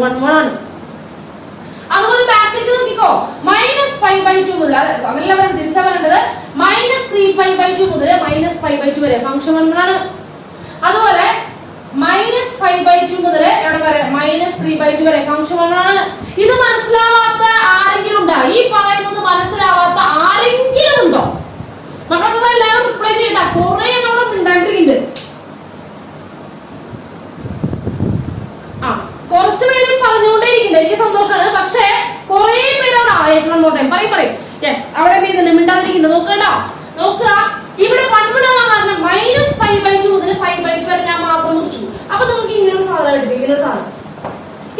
1 1 ആണ്. അതുപോലെ ബാക്കിലേക്ക് നോക്കിക്കോ. -5/2 മുതൽ അതെല്ലാം തിരിച്ചാ പറയേണ്ടത്. -3π/2 മുതൽ -5/2 വരെ ഫംഗ്ഷൻ 1 1 ആണ്. അതുപോലെ -5/2 മുതൽ എവിടെ വരെ? -3/2 വരെ ഫംഗ്ഷൻ 1 1 ആണ്. ഇത് മനസ്സിലാവാത്ത ആരെങ്കിലും ഉണ്ടോ? ഈ പറയുന്നത് മനസ്സിലാവാത്ത ആരെങ്കിലും ഉണ്ടോ? മക്കളെ എല്ലാവരും റിപ്ലൈ ചെയ്യണ്ട. കുറെ എണ്ണം ഉണ്ടായിട്ടുണ്ട്. കുറച്ചു പേര് പറഞ്ഞുകൊണ്ടേയിരിക്കുന്നുണ്ട്, എനിക്ക് സന്തോഷമാണ്. പക്ഷെ കുറെ പേരോട് പറയും. യെസ്, അവിടെ എന്ത് ചെയ്യുന്നുണ്ട്? മിണ്ടാതിരിക്കുന്നത് നോക്കുക. ഇവിടെ 1 1 ആവാൻ കാരണം -5/2 മുതൽ 5/2 വരെ ഞാൻ മാത്രം മുറിച്ചു. അപ്പൊ നമുക്ക് ഇങ്ങനെ ഒരു സാധനം എടുക്കും, ഇങ്ങനെ ഒരു സാധനം.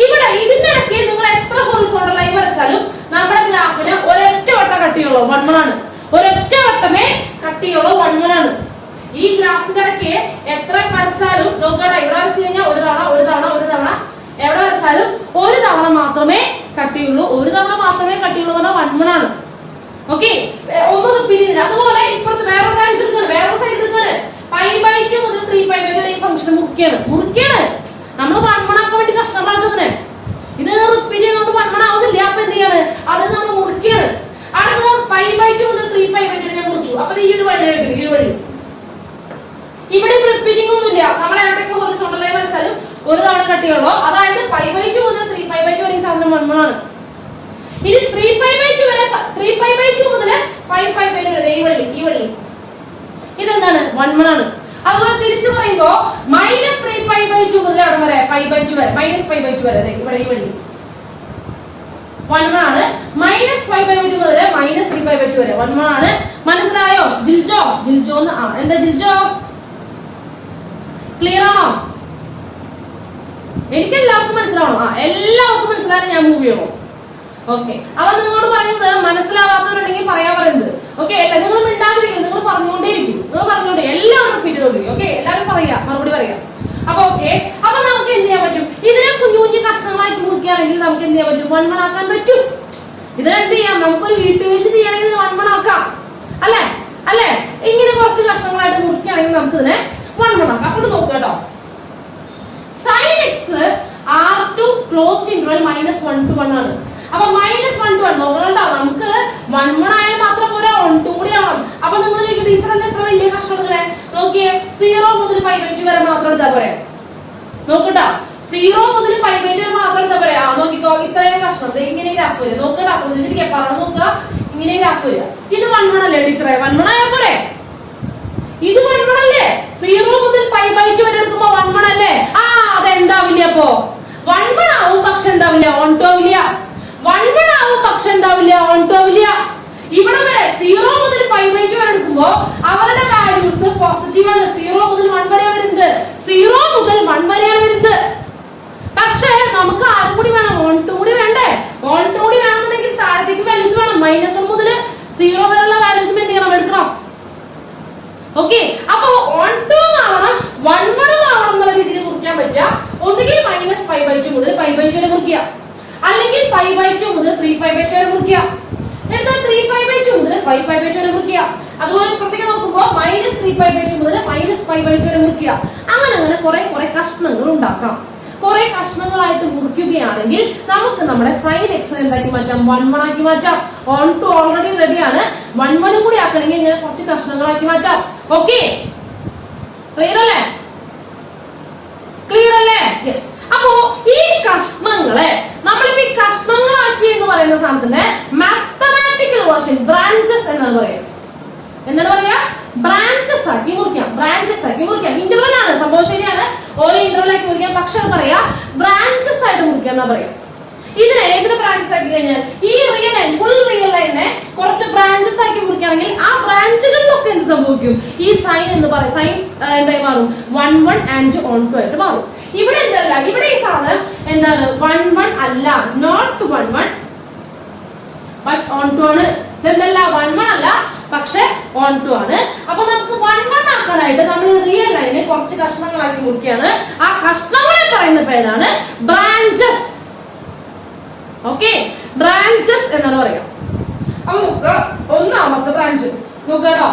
ഇവിടെ ഇതിന്റെ ഇടയ്ക്ക് നിങ്ങൾ എത്ര ഹൊറിസോണ്ടൽ ലൈൻ വരച്ചാലും നമ്മുടെ ഗ്രാഫിന് ഒരൊറ്റ വട്ടം കട്ടിയുള്ളൂ 1 1 ആണ്. ഒരൊറ്റ വട്ടമേ കട്ടിയുള്ളൂ 1 1 ആണ്. ഈ ഗ്രാഫിന്റെ ഇടയ്ക്ക് എത്ര വരച്ചാലും നോക്കട്ടെ. ഇവിടെ വരച്ചു കഴിഞ്ഞാൽ ഒരു തവണ എവിടെ വരച്ചാലും ഒരു തവണ മാത്രമേ കട്ടിയുള്ളൂ. 1 1 ആണ്. ഓക്കെ, ഒന്ന് റിപ്പീറ്റ് ചെയ്തില്ല. അതുപോലെ ഇപ്പുറത്ത് വേറെ ബ്രാഞ്ച് എടുക്കാണ്, വേറെ സൈഡ് എടുക്കാണ്. 5/2 മുതൽ 3π/2 വരെ ഈ ഫംഗ്ഷൻ മുറിക്കാണ്. നമ്മൾ 1 1 ആക്കാൻ വേണ്ടി കഷ്ടപ്പാക്കുന്നത്. ഇത് റിപ്പീറ്റ് ചെയ്യുന്നത് 1 1 ആവുന്നില്ല. അപ്പൊ എന്ത് ചെയ്യാണ്? അത് നമ്മൾ മുറിക്കാണ്. അടുത്തത് 5/2 മുതൽ 3π/2 ഞാൻ മുറിച്ചു. അപ്പൊ ഈ ഒരു വഴി ഈ ഒരു വഴി ഇവിടെ റിപ്പീറ്റിംഗ് ഒന്നുമില്ല. നമ്മൾ എവിടേക്ക് ഹൊറിസോണ്ടൽ ലൈൻ വരച്ചാലും ഒരു തവണ കട്ടിയുള്ളൂ. അതായത് 5/2 മുതൽ 3π/2 വരെ ഈ സാധനം 1 1 ആണ്. ഇനി 3π/2 വരെ 3π/2 മുതൽ 5π/2 വരെ ഈ വള്ളി ഇതെന്താണ്? 1 1 ആണ്. അതുപോലെ തിരിച്ചു പറയുമ്പോ -3π/2 മുതൽ അവിടെ വരെ π/2 വരെ -π/2 വരെ ഇവിടെ ഈ വള്ളി 1 1 ആണ്. -5/2 മുതൽ -3π/2 വരെ 1 1 ആണ്. മനസ്സിലായോ? ജിൽജോ എന്താ ജിൽജോ? ക്ലിയർ ആണോ? എനിക്ക് എല്ലാവർക്കും മനസ്സിലാവണം. എല്ലാവർക്കും മനസ്സിലായാലും ഞാൻ മൂവ് ചെയ്യണം. ഓക്കെ, അപ്പൊ നിങ്ങളോട് പറയുന്നത് മനസ്സിലാവാത്തവരുണ്ടെങ്കിൽ പറയാൻ പറയുന്നത്. ഓക്കെ, നിങ്ങൾ മിണ്ടാതിരിക്കും, നിങ്ങൾ പറഞ്ഞുകൊണ്ടേയിരിക്കും. എല്ലാവരും റിപ്പീറ്റ് ചെയ്തോണ്ടിരിക്കും. ഓക്കെ, എല്ലാവരും പറയാ, മറുപടി പറയാം. അപ്പൊ ഓക്കെ, അപ്പൊ നമുക്ക് എന്ത് ചെയ്യാൻ പറ്റും? ഇതിനെ കുഞ്ഞു കഷ്ണങ്ങളായിട്ട് മുറിക്കുകയാണെങ്കിൽ നമുക്ക് എന്ത് ചെയ്യാൻ പറ്റും? 1 1 ആക്കാൻ പറ്റും. ഇതിനെന്ത് ചെയ്യാം? നമുക്കൊരു വീട്ടുവീഴ്ച ചെയ്യുകയാണെങ്കിൽ 1 1 ആക്കാം. അല്ലെ? ഇങ്ങനെ കുറച്ച് കഷ്ണങ്ങളായിട്ട് മുറിക്കുകയാണെങ്കിൽ നമുക്ക് ഇതിനെ 1 1 ആക്കാം. അപ്പോൾ നോക്കുക കേട്ടോ. sin x R2 closed interval -1 to 1 ആണ്. അപ്പൊ -1 to 1 നോക്കണ്ട. നമുക്ക് 1 1 ആയാൽ മാത്രം പോരാ, 1 2 കൂടി ആവണം. അപ്പൊ നിങ്ങൾ ടീച്ചർ എത്ര വലിയ കഷ്ണങ്ങളെ നോക്കിയേ. 0 മുതൽ π/2 വരെ മാത്രം എടുത്താ പോരെ. നോക്കട്ടാ, 0 മുതൽ π/2 വരെ മാത്രം എടുത്താ പോരെ. നോക്കിക്കോ, ഇത്രയും കഷ്ണം ഇങ്ങനെ ഗ്രാഫ് വരിക. നോക്കട്ടാ, ശ്രദ്ധിച്ചിരിക്കുക, പറഞ്ഞു നോക്കുക. ഇങ്ങനെ ഗ്രാഫ് വരിക. ഇത് 1 1 അല്ലേ ടീച്ചറെ? 1 1 ആയാൽ പോരെ. ഇത് 1 1 അല്ലേ? 0 മുതൽ π/2 വരെ എടുക്കുമ്പോ 1 1 അല്ലേ? അതെന്താവില്ല? അപ്പോ 1 1 ആവും, പക്ഷെ എന്താവില്ല? 1 2 ആവില്ല. 1 1 ആവും, പക്ഷെ എന്താവില്ല? 1 2 ആവില്ല. ഇവിടെ വരെ 0 മുതൽ π/2 വരെ എടുക്കുമ്പോ അവരുടെ വാല്യൂസ് പോസിറ്റീവ് ആണ്. 0 മുതൽ 1 വരെ വരുന്നത്. 0 മുതൽ 1 വരെയാണ് വരുന്നത്. പക്ഷെ നമുക്ക് ആരും കൂടി വേണം? 1 2 കൂടി വേണ്ടേ? 1 2 കൂടി വേണമെന്നുണ്ടെങ്കിൽ താഴത്തേക്ക് വാല്യൂസ് വേണം. -1 മുതൽ 0 വരെയുള്ള വാല്യൂസ് എന്ത് ചെയ്യണം? എടുക്കണം. ഓക്കെ, അപ്പൊ 1 2 ആവണം, 1 1 ആവണം എന്നുള്ള രീതിയിൽ മുറിക്കാൻ പറ്റുക. ഒന്നുകിൽ -π/2 മുതൽ π/2 വരെ മുറിക്കുക, അല്ലെങ്കിൽ π/2 മുതൽ 3π/2 വരെ മുറിക്കുക, എന്നാൽ 3π/2 മുതൽ 5π/2 വരെ മുറിക്കുക. അതുപോലെ പ്രത്യേകം നോക്കുമ്പോ -3π/2 മുതൽ -π/2 വരെ മുറിക്കുക. അങ്ങനെ കുറെ കഷ്ണങ്ങൾ ഉണ്ടാക്കാം. കുറെ കഷ്ണങ്ങളായിട്ട് മുറിക്കുകയാണെങ്കിൽ നമുക്ക് നമ്മുടെ sin x എന്താക്കി മാറ്റാം? 1 1 ആക്കി മാറ്റാം. 1 2 ഓൾറെഡി റെഡിയാണ്. 1 1 കൂടി ആക്കണമെങ്കിൽ ഇങ്ങനെ കുറച്ച് കഷ്ണങ്ങളാക്കി മാറ്റാം. ഓക്കെ, ക്ലിയർ അല്ലേ? യെസ്. അപ്പോ പറയുന്ന സാധനത്തിന്റെ മാത്തമാറ്റിക്കൽ വേർഷൻ ബ്രാഞ്ചസ് എന്നാണ് പറയാ. എന്താണ് പറയാ? ബ്രാഞ്ചസ് ആക്കി മുറിക്കാം. ബ്രാഞ്ചസ് ആക്കി മുറിക്കാം. ഇന്റർവൽ ആണ്, സംഭവം ശരിയാണ്, ഓരോ ഇന്റർവൽ ആക്കി മുറിക്കാം. പക്ഷെ പറയാ ബ്രാഞ്ചസ് ആയിട്ട് മുറിക്കാം എന്നാ പറയാ. ഏതിന് ബ്രാഞ്ചസ് ആക്കി കഴിഞ്ഞാൽ ഈ റിയൽ ലൈൻ, ഫുൾ റിയൽ ലൈനെ കുറച്ച് ബ്രാഞ്ചസ് ആക്കി മുറിക്കുകയാണെങ്കിൽ ആ ബ്രാഞ്ചുകളിലൊക്കെ എന്ത് സംഭവിക്കും? ഈ സൈൻ എന്ന് പറയും, സൈൻ എന്തായി മാറും? 1 1 and on 2 ആയിട്ട് മാറും. ഇവിടെ എന്തല്ല, ഇവിടെ ഈ സാധനം എന്താണ്? 1 1 അല്ല, നോട്ട് 1 1 ബട്ട് on 2 ആണ്. ഇതെന്തല്ല, 1 1 അല്ല, പക്ഷെ on 2 ആണ്. അപ്പൊ നമുക്ക് 1 1 ആക്കാനായിട്ട് നമ്മൾ റിയൽ ലൈനെ കുറച്ച് കഷ്ണങ്ങളാക്കി മുറിക്കുകയാണ്. ആ കഷ്ണങ്ങളെ പറയുന്ന പേരാണ് ബ്രാഞ്ചസ്. ഓക്കെ, ബ്രാഞ്ചസ് എന്നാണ് പറയാം. അപ്പൊ നോക്കുക, ഒന്നാമത്തെ ബ്രാഞ്ച് നോക്കട്ടോ.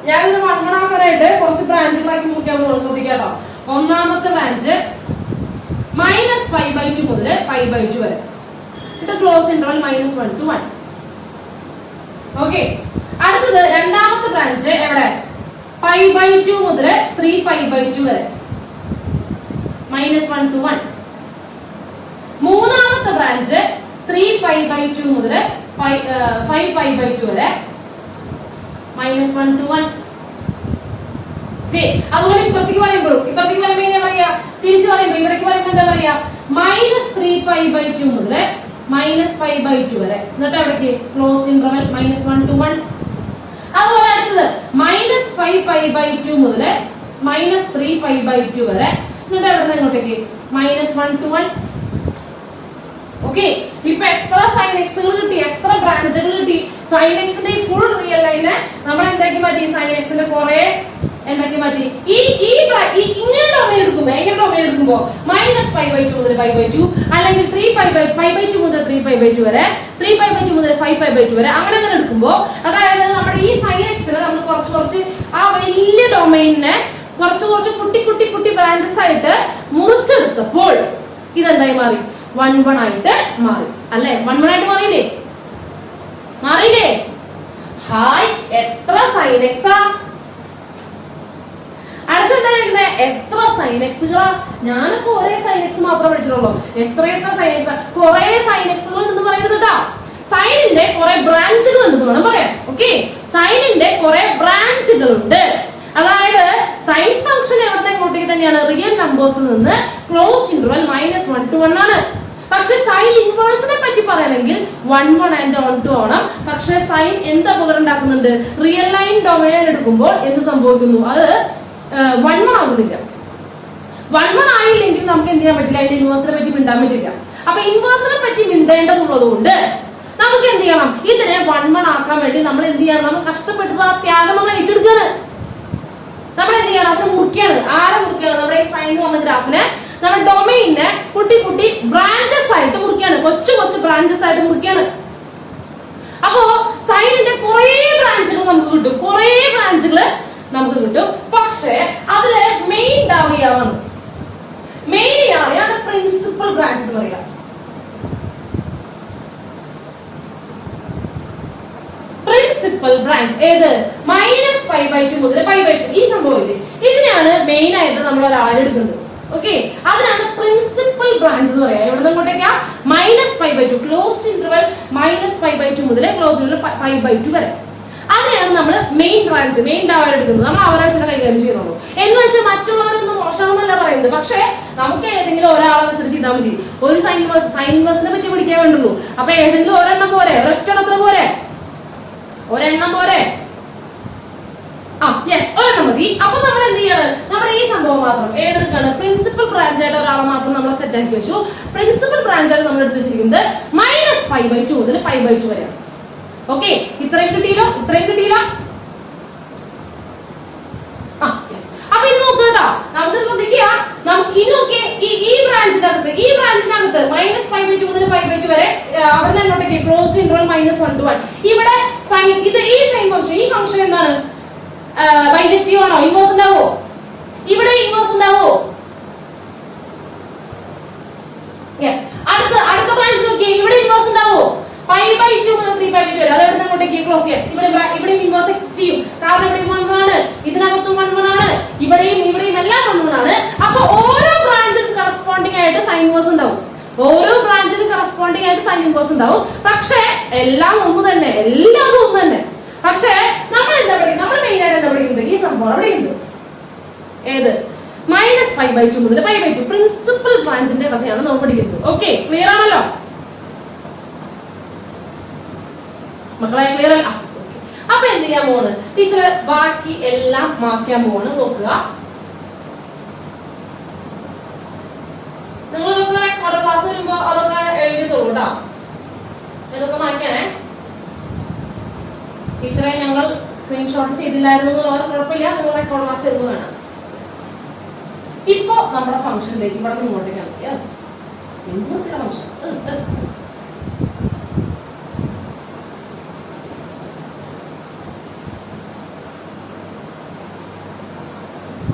ഞാനിത് 1 1 ആക്കാനായിട്ട് കുറച്ച് ബ്രാഞ്ചുകളാക്കി മുറിക്കാൻ ശ്രദ്ധിക്കാട്ടോ. ഒന്നാമത്തെ ബ്രാഞ്ച് -π/2 മുതൽ π/2 വരെ, ക്ലോസ് ഇന്റർവൽ -1 to 1. ഓക്കെ, അടുത്തത് രണ്ടാമത്തെ ബ്രാഞ്ച് എവിടെ? π/2 മുതൽ 3π/2 വരെ, -1 to 1. മൂന്നാമത്തെ ബ്രാഞ്ച് 3π/2 മുതൽ 5π/2 വരെ, -1 to 1. അതുപോലെ ഇപ്പുറത്തേക്ക് പറയുമ്പോൾ എങ്ങനെ പറയാ? തിരിച്ചു പറയുമ്പോൾ ഇവിടേക്ക് പറയുമ്പോൾ എന്താ പറയാ? -3π/2 മുതൽ -π/2 വരെ, എന്നിട്ട് അവിടേക്ക് ക്ലോസ് ഇന്റർവൽ -1 to 1. അതുപോലെ അടുത്തത് -5π/2 മുതൽ -3π/2 വരെ, എന്നിട്ട് അവിടെ നിന്ന് ഇങ്ങോട്ടേക്ക് -1 to 1. ഓക്കെ, ഇപ്പൊ എത്ര സൈൻ എക്സുകൾ കിട്ടി, എത്ര ബ്രാഞ്ചുകൾ കിട്ടി? സൈൻ എക്സിന്റെ ഈ ഫുൾ റിയൽ ലൈനെ നമ്മൾ എന്താക്കി മാറ്റി? സൈൻ എക്സിന്റെ കുറെ എന്താക്കി മാറ്റി? ഇങ്ങനെ ഡൊമൈൻ എടുക്കുമ്പോ -π/2 മുതൽ π/2, അല്ലെങ്കിൽ 3π/2 മുതൽ 3π/2 വരെ, 3π/2 മുതൽ 5π/2 വരെ, അങ്ങനെ എടുക്കുമ്പോ അതായത് നമ്മുടെ ഈ സൈൻ എക്സിനെ നമ്മൾ കുറച്ച് ആ വലിയ ഡൊമൈനിനെ കുറച്ച് കുട്ടി ബ്രാഞ്ചസ് ആയിട്ട് മുറിച്ചെടുത്തപ്പോൾ ഇതെന്തായി മാറി? 1 1 ആയിട്ട് മാറി അല്ലെ? 1 1 ആയിട്ട് മാറിയില്ലേ? ഹായ്, എത്ര സൈൻ എക്സാ? അടുത്ത എത്ര സൈൻ എക്സുകളാ? ഞാനിപ്പോ ഒരേ സൈൻ എക്സ് മാത്രം പഠിച്ചിട്ടുള്ളൂ. എത്ര സൈൻ എക്സ്? കുറെ സൈൻ എക്സുകൾ ഉണ്ടെന്ന് പറയുന്നത് കേട്ടോ. സൈനിന്റെ കുറെ ബ്രാഞ്ചുകൾ ഉണ്ടെന്ന് വേണം പറയാം. ഓക്കെ, സൈനിന്റെ കുറെ ബ്രാഞ്ചുകൾ ഉണ്ട്. അതായത് സൈൻ ഫംഗ്ഷൻ എവിടെ ഇങ്ങോട്ടേക്ക് തന്നെയാണ്? റിയൽ നമ്പേഴ്സിൽ നിന്ന് ക്ലോസ് ഇന്റർവൽ -1 to 1 ആണ്. പക്ഷെ സൈൻ ഇൻവേഴ്സിനെ പറ്റി പറയണമെങ്കിൽ 1 1 and on 2 ആണ്. പക്ഷെ സൈൻ എന്ത് അപകടം ഉണ്ടാക്കുന്നുണ്ട്? റിയൽ ലൈൻ ഡൊമൈൻ എടുക്കുമ്പോൾ എന്ത് സംഭവിക്കുന്നു? അത് 1 1 ആകുന്നില്ല. 1 1 ആയില്ലെങ്കിൽ നമുക്ക് എന്ത് ചെയ്യാൻ പറ്റില്ല? അതിന്റെ ഇൻവേഴ്സിനെ പറ്റി മിണ്ടാൻ പറ്റില്ല. അപ്പൊ ഇൻവേഴ്സിനെ പറ്റി മിണ്ടേണ്ടതുള്ളത് കൊണ്ട് നമുക്ക് എന്ത് ചെയ്യണം? ഇതിനെ 1 1 ആക്കാൻ വേണ്ടി നമ്മൾ എന്ത് ചെയ്യണം? നമ്മൾ കഷ്ടപ്പെട്ടത് ആ ത്യാഗം നമ്മൾ ഏറ്റെടുക്കുകയാണ്. നമ്മൾ എന്ത് ചെയ്യണം? അതിന് മുറിക്കുകയാണ്. ആരെ മുറിക്കുകയാണ്? നമ്മുടെ ഈ സൈൻ വന്ന ഗ്രാഫിനെ നമ്മുടെ ഡൊമൈനെ കുട്ടി ബ്രാഞ്ചസ് ആയിട്ട് മുറിക്കുകയാണ്. കൊച്ചു ബ്രാഞ്ചസ് ആയിട്ട് മുറിക്കുകയാണ്. അപ്പോ സൈനിന്റെ കുറെ ബ്രാഞ്ചുകൾ നമുക്ക് കിട്ടും. പക്ഷെ അതില് മെയിൻ ഡാവിയാണ് പ്രിൻസിപ്പൽ ബ്രാഞ്ച് എന്ന് പറയുക. പ്രിൻസിപ്പൽ ബ്രാഞ്ച് ഏത്? -π/2 മുതൽ π/2. ഈ സംഭവമില്ലേ, ഇതിനാണ് മെയിൻ ആയിട്ട് നമ്മൾ ഒരാൾ എടുക്കുന്നത്. ഓക്കെ, അതിനാണ് പ്രിൻസിപ്പൽ ബ്രാഞ്ച് എന്ന് പറയാം. എവിടെ നിന്നോട്ടേക്കാ? -π/2, ക്ലോസ് ഇന്റർവൽ -π/2 മുതൽ ക്ലോസ് ഇന്റർവൽ π/2 വരെ. അതിനെയാണ് നമ്മൾ മെയിൻ ബ്രാഞ്ച്, മെയിൻ ഡാവർ എടുക്കുന്നത്. നമ്മൾ അവരാഴ്ച കൈകാര്യം ചെയ്യുന്നുള്ളൂ എന്ന് വെച്ചാൽ മറ്റുള്ളവരൊന്നും മോശമാണെന്നല്ല പറയുന്നത്. പക്ഷെ നമുക്ക് ഏതെങ്കിലും ഒരാളെ വെച്ചിട്ട് ചെയ്താൽ മതി. ഒരു സൈൻ വേഴ്സിനെ പറ്റി പഠിക്കാൻ വേണ്ടുള്ളൂ. അപ്പൊ ഏതെങ്കിലും ഒരെണ്ണം പോരെ? ഒരെണ്ണം പോരെ? ഒരെണ്ണം മതി. അപ്പൊ നമ്മൾ എന്ത് ചെയ്യാണ്? നമ്മുടെ ഈ സംഭവം മാത്രം ഏതൊക്കെയാണ്? പ്രിൻസിപ്പൽ ബ്രാഞ്ച് ആയിട്ട് ഒരാളെ മാത്രം നമ്മൾ സെറ്റ് ആക്കി വെച്ചു. പ്രിൻസിപ്പൽ ബ്രാഞ്ച് ആയിട്ട് നമ്മൾ എടുത്ത് വെച്ചിരിക്കുന്നത് -π/2 മുതൽ π/2 വരെയാണ്. ഓക്കെ, ഇത്രയും കിട്ടിയില്ലോ? അപ്പൊ ഇത് നോക്കട്ടോ, നമുക്ക് ശ്രദ്ധിക്കുക. ഇനി നോക്കിയേ, ഈ ബ്രാഞ്ചിനകത്ത് -π/2 മുതൽ π/2 വരെ അവിടെ അങ്ങോട്ടേക്ക് ക്ലോസ് ഇന്റർവൽ -1 to 1. ഇവിടെ സൈൻ ഈ സൈൻ ഫംഗ്ഷൻ, ഈ ഫംഗ്ഷൻ എന്താണ്? ബൈജക്റ്റീവ് ആണോ? ഇൻവേഴ്സ് ഉണ്ടാവോ? ഇവിടെ ഇൻവേഴ്സ് ഉണ്ടാവോ? അടുത്ത ബ്രാഞ്ച് നോക്കിയേ, ഇവിടെ ഇൻവേഴ്സ് ഉണ്ടാവോ? π/2 മുതൽ 3π/2 വരെ. അതെവിടെ അങ്ങോട്ടേക്ക് ക്ലോസ്? ഇവിടെ ഇൻവേഴ്സ് എക്സിസ്റ്റ് ചെയ്യും. കാരണം ഇവിടെ 1 1 ആണ്, ഇതിനകത്തും 1 1 ആണ്, ഇവിടെയും എല്ലാം 1 1 ആണ്. അപ്പൊ ഓരോ ബ്രാഞ്ചിനും കറസ്പോണ്ടിങ് ആയിട്ട് സൈൻ ഇൻവേഴ്സ് ഉണ്ടാവും. ഓരോ ബ്രാഞ്ചിനും കറസ്പോണ്ടിങ് ആയിട്ട് സൈൻ ഇൻവേഴ്സ് ഉണ്ടാവും. പക്ഷെ എല്ലാം ഒന്ന് തന്നെ, എല്ലാതും ഒന്ന് തന്നെ. പക്ഷെ നമ്മൾ എന്താ പഠിക്കുന്നത്, നമ്മൾ മെയിൻ ആയിട്ട് എന്താ പഠിക്കുന്നത്, ഈ സംഭവം പഠിക്കുന്നത് ഏത് -π/2 മുതൽ π/2 പ്രിൻസിപ്പൽ ബ്രാഞ്ചിന്റെ കഥയാണ് നമ്മൾ പഠിക്കുന്നത്. ഓക്കെ, ക്ലിയർ ആണല്ലോ മക്കളെ? ക്ലിയർ അല്ല? അപ്പൊ എന്ത് ചെയ്യാൻ പോണ് ടീച്ചർ, ബാക്കി എല്ലാം മാറ്റാൻ പോണ്. നോക്കുക, നിങ്ങൾ നോക്കുക, റെക്കോർഡ് ക്ലാസ് വരുമ്പോ അതൊക്കെ എഴുതിത്തോളൂ കേട്ടോ. ഇതൊക്കെ മാറ്റണേ. ടീച്ചറെ ഞങ്ങൾ സ്ക്രീൻഷോട്ട് ചെയ്തില്ലായിരുന്നു എന്നുള്ളവർ കുഴപ്പമില്ല, നിങ്ങൾ റെക്കോർഡ് ക്ലാസ് വരുമ്പോ വേണം. ഇപ്പൊ നമ്മുടെ ഫംഗ്ഷനിലേക്ക് ഇവിടെ നിന്ന് ഇങ്ങോട്ടേക്കാണ് എന്തൊക്കെ ഫംഗ്ഷൻ.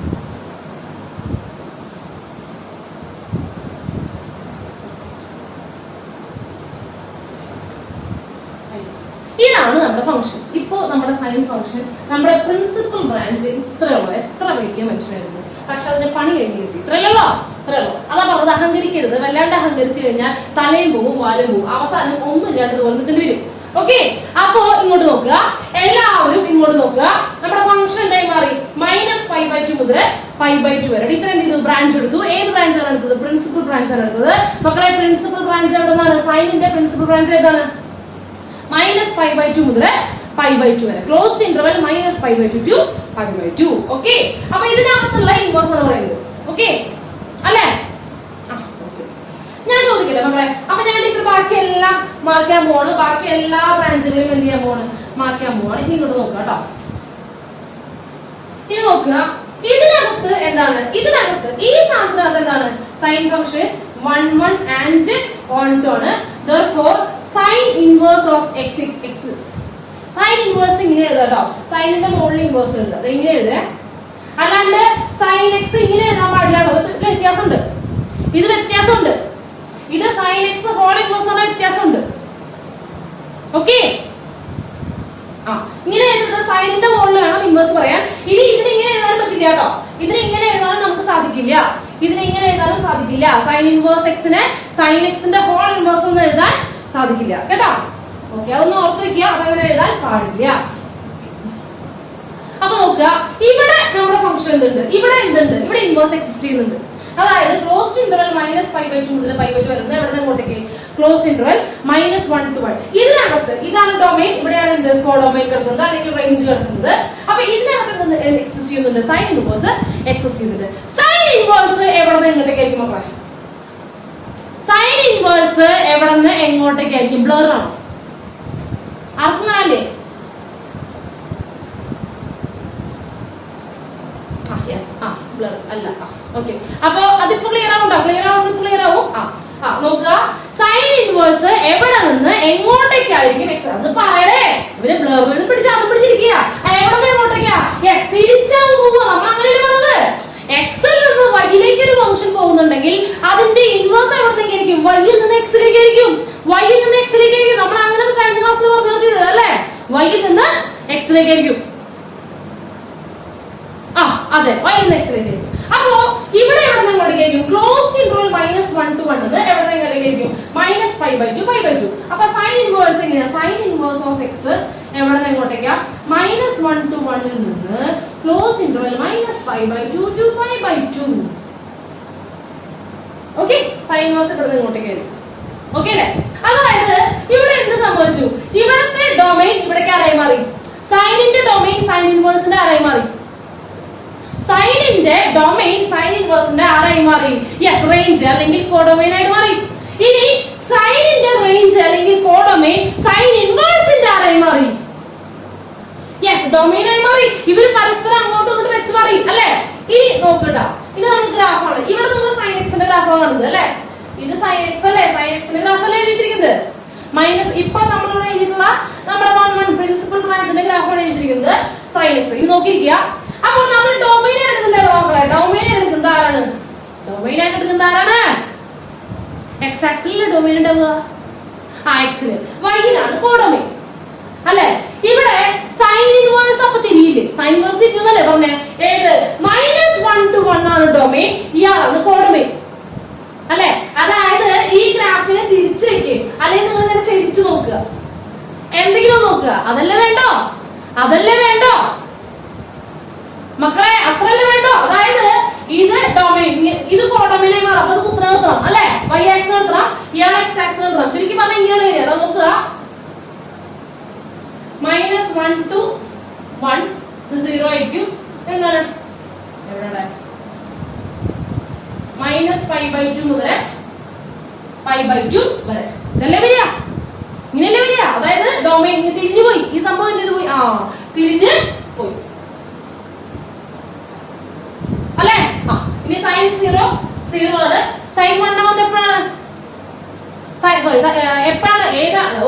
ഇതാണ് നമ്മുടെ ഫംഗ്ഷൻ. ഇപ്പോ നമ്മുടെ സൈൻ ഫംഗ്ഷൻ, നമ്മുടെ പ്രിൻസിപ്പൽ ബ്രാഞ്ച് ഇത്രയുള്ളൂ. എത്ര വലിയ മനുഷ്യനായിരുന്നു, പക്ഷെ അതിന് പണി കഴിഞ്ഞ് കിട്ടി. ഇത്രയല്ലോ, ഇത്രയല്ലോ. അതാ പറഞ്ഞത്, അഹങ്കരിക്കരുത്. വല്ലാണ്ട് അഹങ്കരിച്ചു കഴിഞ്ഞാൽ തലയും പോവും വാലും പോവും, അവസാനം ഒന്നും ഇല്ലാണ്ട് ഇതുപോലെ നിൽക്കേണ്ടി വരും. ഓക്കെ, അപ്പോ ഇങ്ങോട്ട് നോക്കുക, എല്ലാവരും ഇങ്ങോട്ട് നോക്കുക. നമ്മുടെ ഫംഗ്ഷൻ എന്തായി മാറി? -π/2 മുതൽ π/2 വരെ. ടീച്ചർ എന്ത് ചെയ്തു? ബ്രാഞ്ച് എടുത്തു. ഏത് ബ്രാഞ്ചാണ് എടുത്തത്? പ്രിൻസിപ്പൽ ബ്രാഞ്ചാണ് എടുത്തത്. മക്കളെ, പ്രിൻസിപ്പൽ ബ്രാഞ്ച് എവിടെന്നാണ്? സൈനിന്റെ പ്രിൻസിപ്പൽ ബ്രാഞ്ച് ഏതാണ്? -π/2 മുതൽ π/2 വരെ. Closed interval -π/2 to π/2. ഓക്കെ, അപ്പൊ ഇതിനകത്തുള്ള ഇൻവേഴ്സ് എന്ന് പറയുന്നത്. ഓക്കെ അല്ലേ? ഞാൻ ചോദിക്കില്ല മക്കളെ, അപ്പൊ ഞാൻ ടീച്ചർ ബാക്കി എല്ലാം മാറ്റാൻ പോവാണ്. ബാക്കി എല്ലാ ബ്രാഞ്ചുകളും എന്ത് ചെയ്യാൻ പോവാണ്? മാറ്റാൻ പോവാണ്. ഇനി ഇങ്ങോട്ട് നോക്കുക കേട്ടോ. ഇനി നോക്കുക, ഇതിനകത്ത് എന്താണ്? ഇതിനകത്ത് ഈ സാധനത്തിനകത്ത് എന്താണ്? സൈൻ ഫംഗ്ഷൻ 1 1 and 1 2 ആണ്. Therefore sin inverse of x is sine inverse ഇങ്ങനെ എഴുതാം കേട്ടോ. സൈനിന്റെ മുകളിൽ ഇൻവേഴ്സ് എഴുതാം. ഇങ്ങനെ എഴുതേ, അല്ലാണ്ട് സൈൻ എക്സ് ഇങ്ങനെ എഴുതാൻ പാടില്ല. വ്യത്യാസമുണ്ട്, ഇത് വ്യത്യാസമുണ്ട്. ഇത് സൈൻ എക്സ് ഹോൾ ഇൻവേഴ്സ് ആണ്, വ്യത്യാസമുണ്ട്. ഓക്കെ, ഇങ്ങനെ എഴുതുന്നത് സൈനിന്റെ മുകളിൽ വേണം ഇൻവേഴ്സ് പറയാൻ. ഇനി ഇതിനെങ്ങനെ എഴുതാനും പറ്റില്ല കേട്ടോ. ഇതിനെങ്ങനെ എഴുതാനും നമുക്ക് സാധിക്കില്ല. ഇതിനെങ്ങനെ എഴുതാനും സാധിക്കില്ല. സൈൻ ഇൻവേഴ്സ് എക്സിനെ സൈൻ എക്സിന്റെ ഹോൾ ഇൻവേഴ്സ് ഒന്നും എഴുതാൻ സാധിക്കില്ല കേട്ടോ. ഓക്കെ, അതൊന്ന് ഓർത്ത് വെക്കുക, അതങ്ങനെ എഴുതാൻ പാടില്ല. അപ്പൊ നോക്കുക, ഇവിടെ നമ്മുടെ ഫംഗ്ഷൻ എന്തുണ്ട്? ഇവിടെ എന്തുണ്ട്? ഇവിടെ ഇൻവേഴ്സ് എക്സിസ്റ്റ് ചെയ്യുന്നുണ്ട്. അതായത് ക്ലോസ്ഡ് ഇന്റർവെൽ -π/2 മുതൽ π/2 വരുന്നത് എവിടെ നിന്ന് ഇങ്ങോട്ടേക്ക്? Closed interval -1 to 1. ഇതിനകത്ത് ഇതാണ് ഡൊമൈൻ, ഇവിടെയാണ് എന്ത്? കോഡൊമൈൻ കിടക്കുന്നത്, അല്ലെങ്കിൽ റേഞ്ച് കിടക്കുന്നത്. അപ്പൊ ഇതിനകത്ത് എന്ത് എക്സിസ്റ്റ് ചെയ്യുന്നുണ്ട്? സൈൻ ഇൻവേഴ്സ് എക്സിസ്റ്റ് ചെയ്യുന്നുണ്ട്. സൈൻ ഇൻവേഴ്സ് എവിടെ നിന്ന് എങ്ങോട്ടേക്കായിരിക്കും മക്കളെ? സൈൻ ഇൻവേഴ്സ് എവിടെ നിന്ന് എങ്ങോട്ടേക്കായിരിക്കും? ബ്ലർ ആണോ? ആർക്കും കാണാല്ലേ? ബ്ലർ അല്ല. ഓക്കെ, അപ്പൊ അതിപ്പോ ക്ലിയർ ആവുണ്ടോ? ക്ലിയർ ആവും, ക്ലിയർ ആവും. നോക്കുക, സൈൻ ഇൻവേഴ്സ് എവിടെ നിന്ന് എങ്ങോട്ടേക്കായിരിക്കും? അത് പറയണേ, ഇവര് ബ്ലറിൽ പിടിച്ചാൽ അത് പിടിച്ചിരിക്കുക. എവിടെ നിന്ന് എങ്ങോട്ടേക്കാ? യെസ്, തിരിച്ചാവും പോവുക. നമ്മൾ അങ്ങനെയല്ലേ പറഞ്ഞത്? എക്സിൽ നിന്ന് വൈയിലേക്ക് ഒരു ഫംഗ്ഷൻ പോകുന്നുണ്ടെങ്കിൽ അതിന്റെ ഇൻവേഴ്സ് എവിടത്തേക്ക് ആയിരിക്കും? വൈയിൽ നിന്ന് എക്സിലേക്ക് ആയിരിക്കും. വൈയിൽ നിന്ന് എക്സിലേക്ക് ആയിരിക്കും. നമ്മൾ അങ്ങനെ കഴിഞ്ഞ ക്ലാസ്സിൽ പറഞ്ഞു നിർത്തിയത് അല്ലേ? വൈയിൽ നിന്ന് എക്സിലേക്ക് ആയിരിക്കും. അതെ, വൈയിൽ നിന്ന് എക്സിലേക്ക് ആയിരിക്കും. അപ്പോ ഇവിടെ എവിടെ നിന്ന് എങ്ങോട്ടേക്കായിരിക്കും? ക്ലോസ്ഡ് ഇന്റർവെൽ -1 to 1 എവിടെ നിന്ന് എങ്ങോട്ടേക്കായിരിക്കും? -π/2 π/2. അപ്പൊ സൈൻ ഇൻവേഴ്സ് എങ്ങനെയാ? സൈൻ ഇൻവേഴ്സ് ഓഫ് എക്സ് എവിടെ നിന്ന് എങ്ങോട്ടേക്കാ? -1 to 1 ൽ നിന്ന് closed interval -π/2 to π/2. Okay, sine inverse ഇവിടെ നിന്ന് എങ്ങോട്ടേക്കായിരിക്കും. ഓക്കെ അല്ലേ? അതായത് ഇവിടെ എന്ത് സംഭവിച്ചു? ഇവിടത്തെ ഡൊമൈൻ ഇവിടേക്ക് ആരായി മാറി? സൈനിന്റെ ഡൊമൈൻ സൈൻ ഇൻവേഴ്സിന്റെ ആരായി മാറി? സൈനിന്റെ ഡൊമൈൻ സൈൻ ഇൻവേഴ്സിന്റെ ആരായി മാറി? യെസ്, റേഞ്ച് അല്ലെങ്കിൽ കോഡൊമൈൻ ആയിട്ട് മാറി. ഇനി സൈനിന്റെ റേഞ്ച് അല്ലെങ്കിൽ കോഡൊമൈൻ സൈൻ ഇൻവേഴ്സിന്റെ ആരായി മാറി? യെസ്, ഡൊമൈൻ ആയി മാറി. ഇവർ പരസ്പരം അങ്ങോട്ടും ഇങ്ങോട്ടും വെച്ച് മാറി അല്ലെ? ഇനി നോക്കട്ട, ഇത് നമ്മുടെ ഗ്രാഫാണ്. ഇവിടെ നമ്മൾ സൈൻ എക്സിന്റെ ഗ്രാഫാണ് കാണുന്നത് അല്ലെ? ഇത് സൈൻ എക്സ് അല്ലേ? സൈൻ എക്സിന്റെ ഗ്രാഫല്ലേ എഴുതിയിരിക്കുന്നത്? മൈനസ് ഇപ്പൊ നമ്മൾ എഴുതിയിട്ടുള്ള നമ്മുടെ 1 1 പ്രിൻസിപ്പൽ ബ്രാഞ്ചിന്റെ ഗ്രാഫാണ് എഴുതിയിരിക്കുന്നത് സൈൻ എക്സ്. ഇത് നോക്കിയിരിക്കുക. അപ്പൊ നമ്മൾ ഡൊമൈൻ എടുക്കുന്നത് നോക്കളെ. ഡൊമൈൻ എടുക്കുന്നത് ആരാണ്? ഡൊമൈൻ ആയിട്ട് എടുക്കുന്നത് ആരാണ്? എക്സ് ആക്സിലെ ഡൊമൈൻ ഉണ്ടാവുക. എക്സില്. വൈയിലാണ് കോഡൊമൈൻ അല്ലെ? ഇവിടെ സൈൻ ഇൻവേഴ്സ് അപ്പൊ തിരിയില്ലേ? സൈൻ ഇൻവേഴ്സ് തിരിക്കുന്നല്ലേ പറഞ്ഞേ? ഏത്? -1 to 1 ആണ് ഡൊമൈൻ, ഇയാളാണ് കോഡൊമൈൻ അല്ലെ? അതായത് ഈ ഗ്രാഫിനെ തിരിച്ചു വെക്ക്, അല്ലെങ്കിൽ നിങ്ങൾ ഇങ്ങനെ ചെരിച്ചു നോക്കുക, എന്തെങ്കിലും നോക്കുക. അതല്ലേ വേണ്ടോ? അതല്ലേ വേണ്ടോ മക്കളെ? അത്രല്ലേ വേണ്ടോ? അതായത് ഇത് ഡൊമൈൻ, ഇത് കോഡൊമൈനായി മാറും. അപ്പൊ ഇത് കുത്തനെ നിർത്തണം അല്ലെ? y ആക്സിസ് നിർത്തണം, ഇയാൾ x ആക്സിസ് നിർത്തണം. ചുരുക്കി പറഞ്ഞാൽ ഇങ്ങനെ വരിക. അതാ നോക്കുക, -1 to 1 0 ആയിരിക്കും. എന്താണ് എവിടെ? -π/2 മുതൽ π/2 വരെ. ഇതല്ലേ വരിക? ഇങ്ങനെയല്ലേ വരിക? അതായത് ഡൊമൈൻ തിരിഞ്ഞു പോയി, ഈ സംഭവം എന്ത് ചെയ്തു പോയി? തിരിഞ്ഞ് പോയി അല്ലെ? ഇനി sin 0 0 ആണ്. sin 1 ആവുന്നത് എപ്പോഴാണ്? എപ്പോഴാണ്? ഏതാണ്?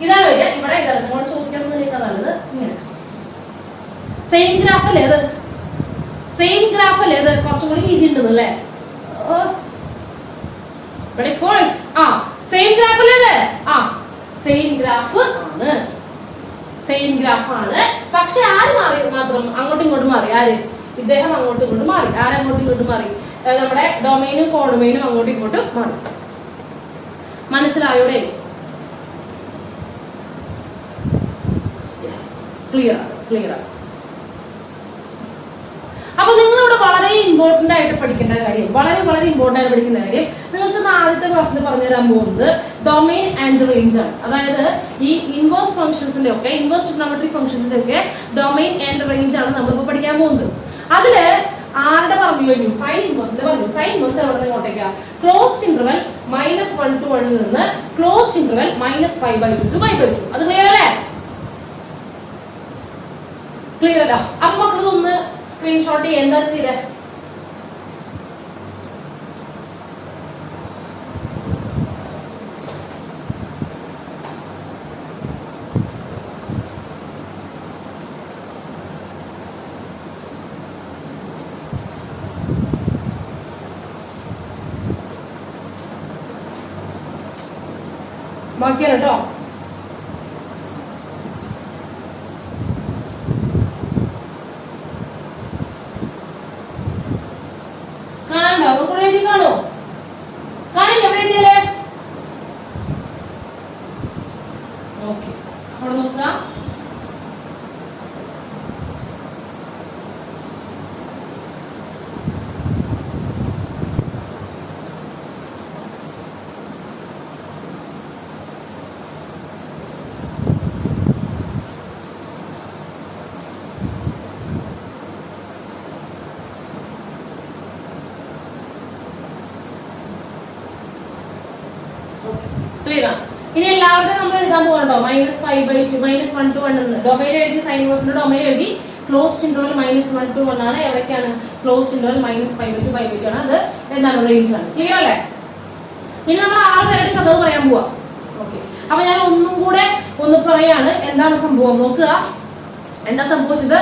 ഇതാണ് വരിക. ഇവിടെ ഇതാണ് നിങ്ങൾ ചോദിക്കുന്നത് നല്ലത്. ഇങ്ങനെ സെയിം ഗ്രാഫ് അല്ലേ അത്? സെയിം ഗ്രാഫ് അല്ലേ അത്? കുറച്ചും കൂടി വീതി ഉണ്ടെന്ന് അല്ലേ? ഇവിടെ ഫോൾസ്. സെയിം ഗ്രാഫ് അല്ലേ അത്? സെയിം ഗ്രാഫ് ആണ്, സെയിം ഗ്രാഫ് ആണ്. പക്ഷെ ആര് മാറി? മാത്രം അങ്ങോട്ടും ഇങ്ങോട്ടും മാറി. ആര്? ഇദ്ദേഹം അങ്ങോട്ടും ഇങ്ങോട്ടും മാറി. ആരങ്ങോട്ടും ഇങ്ങോട്ടും മാറി? നമ്മുടെ ഡൊമൈനും കോഡൊമൈനും അങ്ങോട്ടും ഇങ്ങോട്ടും മാറി. മനസ്സിലായോടെ? Clear clear. അപ്പൊ നിങ്ങളിവിടെ വളരെ ഇമ്പോർട്ടന്റ് ആയിട്ട് പഠിക്കേണ്ട കാര്യം, വളരെ വളരെ ഇമ്പോർട്ടന്റ് ആയിട്ട് പഠിക്കേണ്ട കാര്യം, നിങ്ങൾക്ക് ആദ്യത്തെ ക്ലാസ്സിൽ പറഞ്ഞു തരാൻ പോകുന്നത് ഡൊമൈൻ ആൻഡ് റേഞ്ച് ആണ്. അതായത് ഈ ഇൻവേഴ്സ് ഫംഗ്ഷൻസിന്റെ ഒക്കെ, ഇൻവേഴ്സ് ട്രിഗണോമെട്രിക് ഫംഗ്ഷൻസിന്റെ ഒക്കെ ഡൊമൈൻ ആൻഡ് റേഞ്ച് ആണ് നമ്മളിപ്പോ പഠിക്കാൻ പോകുന്നത്. അതില് ആരുടെ പറഞ്ഞു കഴിഞ്ഞു? സൈൻ ഇൻവേഴ്സിന്റെ പറഞ്ഞു. സൈൻ ഇൻവേഴ്സ് എവിടെ നിന്ന് ഇങ്ങോട്ടേക്കാ? ക്ലോസ്ഡ് ഇന്റർവെൽ -1 to 1 ൽ നിന്ന് ക്ലോസ്ഡ് ഇന്റർവെൽ -π/2 to π/2. അത് ക്ലിയർ അല്ലേ? ക്ലിയർ അല്ല? അപ്പൊ മക്കളത് ഒന്ന് സ്ക്രീൻഷോട്ട് ചെയ്യാൻ എന്താ ചെയ്തേ? ബാക്കിയാണ് കേട്ടോ. കാണാണ്ടോ? കുറെ എഴുതി കാണോ? കാണില്ല? എവിടെ എഴുതിയല്ലേ? ഓക്കെ, അവിടെ നോക്കുക. ക്ലിയർ ആണ്? ഇനി എല്ലാവരുടെയും നമ്മൾ എഴുതാൻ പോകണ്ടോ? -π/2 -1 to 1 എന്ന് ഡൊമൈൻ എഴുതി, സൈൻ ഇൻവേഴ്സിന്റെ ഡൊമൈൻ എഴുതി. ക്ലോസ്ഡ് ഇന്റർവൽ -1 to 1 ആണ്. എവിടേക്കാണ്? ക്ലോസ്ഡ് ഇന്റർവൽ -π/2 π/2 ആണ്. അത് എന്താണ്? റേഞ്ച് ആണ്. ക്ലിയർ അല്ലേ? ഇനി നമ്മൾ 6 പേരുടെ കഥ പറയാൻ പോവാ. ഓക്കെ, അപ്പൊ ഞാൻ ഒന്നും കൂടെ ഒന്ന് പറയാണ് എന്താണ് സംഭവം. നോക്കുക, എന്താ സംഭവിച്ചത്?